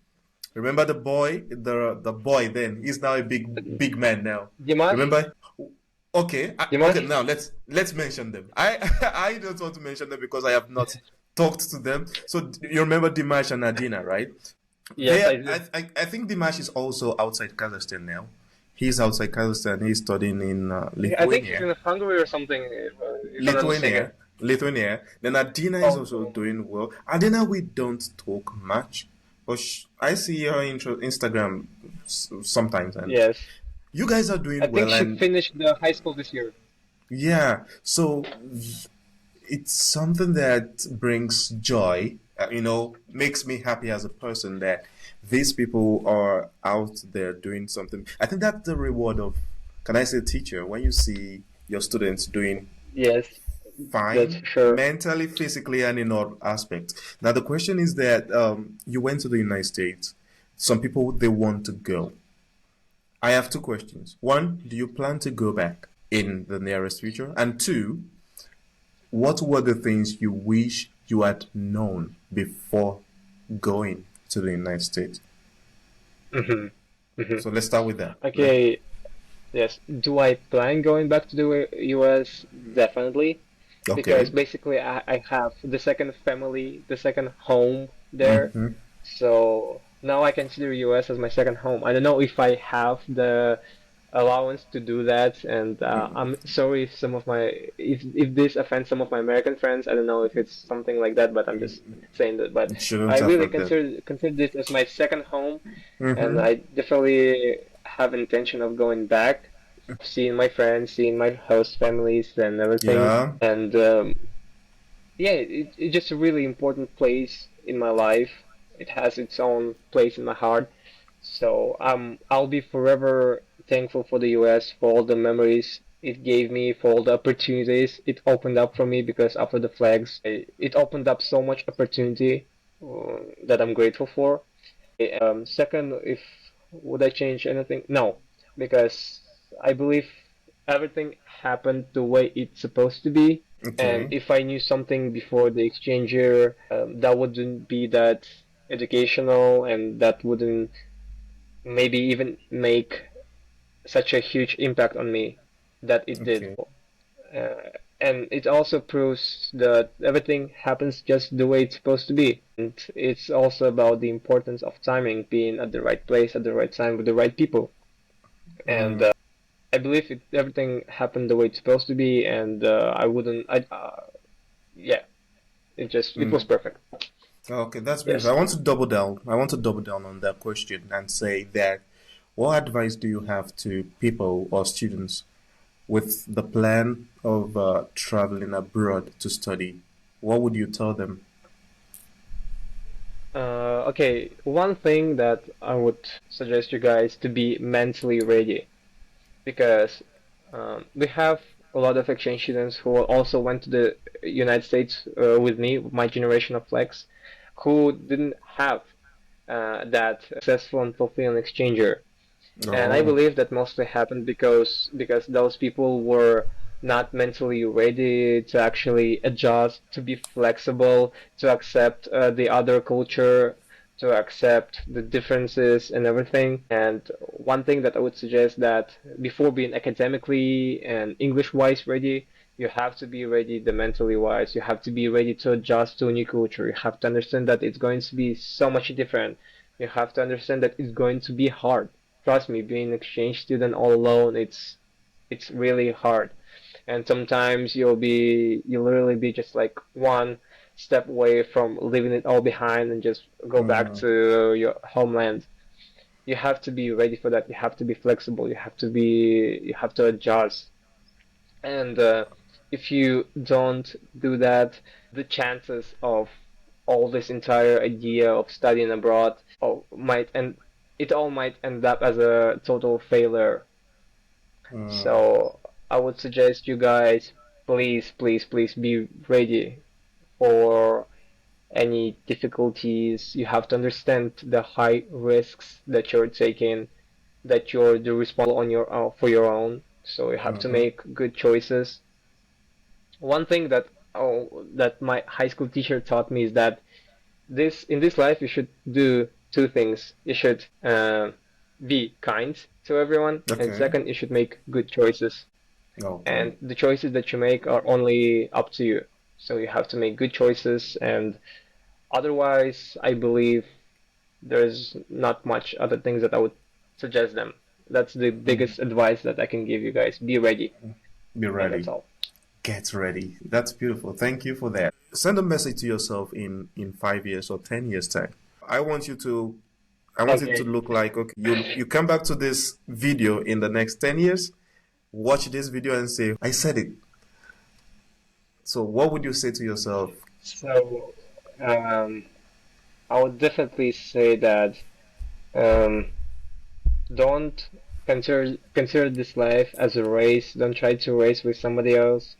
B: Remember the boy, the boy then, he's now a big man now.
A: Dimash,
B: Remember? Okay, okay.
A: Dimash.
B: Now let's mention them. I I don't want to mention them because I have not talked to them. So you remember Dimash and Adina, right?
A: Yes, I
B: I,
A: do.
B: I think Dimash is also outside Kazakhstan now. He's outside Kazakhstan. He's studying in
A: I think he's
B: Lithuania.
A: in Hungary or something, if I'm not mistaken.
B: Lithuania. Then Adina is also
A: Oh,
B: doing well. Adina, we don't talk much, but I see her Instagram sometimes, and
A: yes.
B: you guys are
A: I
B: doing
A: think
B: well.
A: she
B: And
A: finished the high school this year.
B: yeah, so it's something that brings joy, makes me happy as a person that these people are out there doing something. I think that's the reward of, can I say, teacher, when you see your students doing
A: Yes, that's
B: fine
A: for sure.
B: mentally, physically, and in all aspects. Now, the question is that you went to the United States. Some people, they want to go. I have two questions. One, do you plan to go back in the nearest future? And two, what were the things you wish you had known before going to the United States?
A: hmm hmm
B: So let's start with that.
A: Okay, yes. Do I plan going back to the US? Definitely. Because
B: Okay.
A: basically I have the second family, the second home there.
B: Mm-hmm.
A: So now I consider US as my second home. I don't know if I have the allowance to do that, and I'm sorry if some of my if this offends some of my American friends. I don't know if it's something like that, but I'm just saying that. But
B: It shouldn't
A: I really
B: affect that.
A: consider this as my second home, and
B: Mm-hmm.
A: I definitely have intention of going back, seeing my friends, seeing my host families and everything.
B: Yeah.
A: And yeah, it's just a really important place in my life. It has its own place in my heart. So I'll be forever thankful for the US for all the memories it gave me, for all the opportunities it opened up for me. Because after the flags, it opened up so much opportunity that I'm grateful for. Second, if would I change anything? No, because I believe everything happened the way it's supposed to be. And
B: Okay.
A: if I knew something before the exchange year, that wouldn't be that educational, and that wouldn't maybe even make such a huge impact on me that it did.
B: Okay.
A: And it also proves that everything happens just the way it's supposed to be. And it's also about the importance of timing, being at the right place at the right time with the right people. And
B: Mm,
A: I believe everything happened the way it's supposed to be, and I wouldn't. Yeah, it was
B: mm.
A: perfect.
B: Okay, that's beautiful.
A: Yes.
B: I want to double down. I want to double down on that question and say that what advice do you have to people or students with the plan of traveling abroad to study? What would you tell them?
A: Okay, one thing that I would suggest you guys to be mentally ready, because we have a lot of exchange students who also went to the United States with me, my generation of flex, who didn't have that successful and fulfilling exchanger. And I
B: Oh,
A: believe that mostly happened because those people were not mentally ready to actually adjust, to be flexible, to accept the other culture, to accept the differences and everything. And one thing that I would suggest that before being academically and English-wise ready, you have to be ready the mentally wise. You have to be ready to adjust to a new culture. You have to understand that it's going to be so much different. You have to understand that it's going to be hard. Trust me, being an exchange student all alone, it's really hard. And sometimes you'll literally be just like one step away from leaving it all behind and just go back
B: mm,
A: to your homeland. You have to be ready for that. You have to be flexible. You have to adjust. And if you don't do that, the chances of all this entire idea of studying abroad might end it all might end up as a total failure.
B: mm,
A: So I would suggest you guys, please, please, please be ready for any difficulties. You have to understand the high risks that you're taking. that you're the responsible on your for your own. So you have to
B: Mm-hmm.
A: make good choices. One thing that my high school teacher taught me is that this in this life you should do two things. You should be kind to everyone, and
B: Okay.
A: second, you should make good choices.
B: Okay.
A: And the choices that you make are only up to you. So you have to make good choices, and otherwise, I believe there's not much other things that I would suggest them. That's the
B: Mm.
A: biggest advice that I can give you guys. Be ready,
B: Be
A: and that's
B: ready.
A: all.
B: Get ready. That's beautiful. Thank you for that. Send a message to yourself in 5 years or 10 years time. I want you to. I want it to
A: Okay.
B: look like, okay, you come back to this video in the next 10 years. Watch this video and say, I said it. So what would you say to yourself?
A: So, I would definitely say that um, don't consider this life as a race. Don't try to race with somebody else.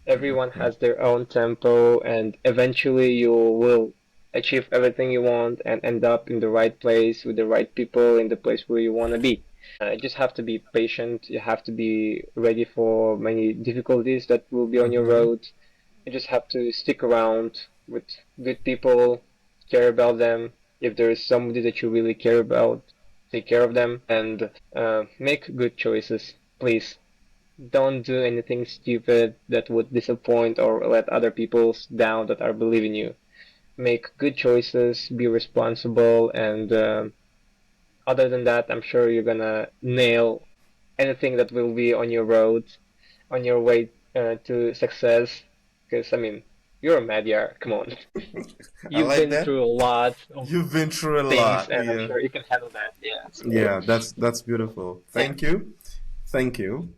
A: Everyone
B: Hmm.
A: has their own tempo, and eventually you will achieve everything you want and end up in the right place with the right people in the place where you want to be. You just have to be patient. You have to be ready for many difficulties that will be on your
B: Hmm.
A: road. You just have to stick around with good people, care about them. If there is somebody that you really care about, take care of them and make good choices. Please don't do anything stupid that would disappoint or let other people down that are believing you. Make good choices, be responsible, and other than that, I'm sure you're gonna nail anything that will be on your road, on your way to success. Because, I mean, you're a Madiyar, come on.
B: I
A: You've
B: like
A: been
B: that.
A: through a lot of
B: You've been through a
A: things,
B: lot.
A: and I'm
B: Yeah.
A: sure you can handle that. Yeah, so
B: Yeah, that's beautiful.
A: yeah.
B: Thank you. Thank you.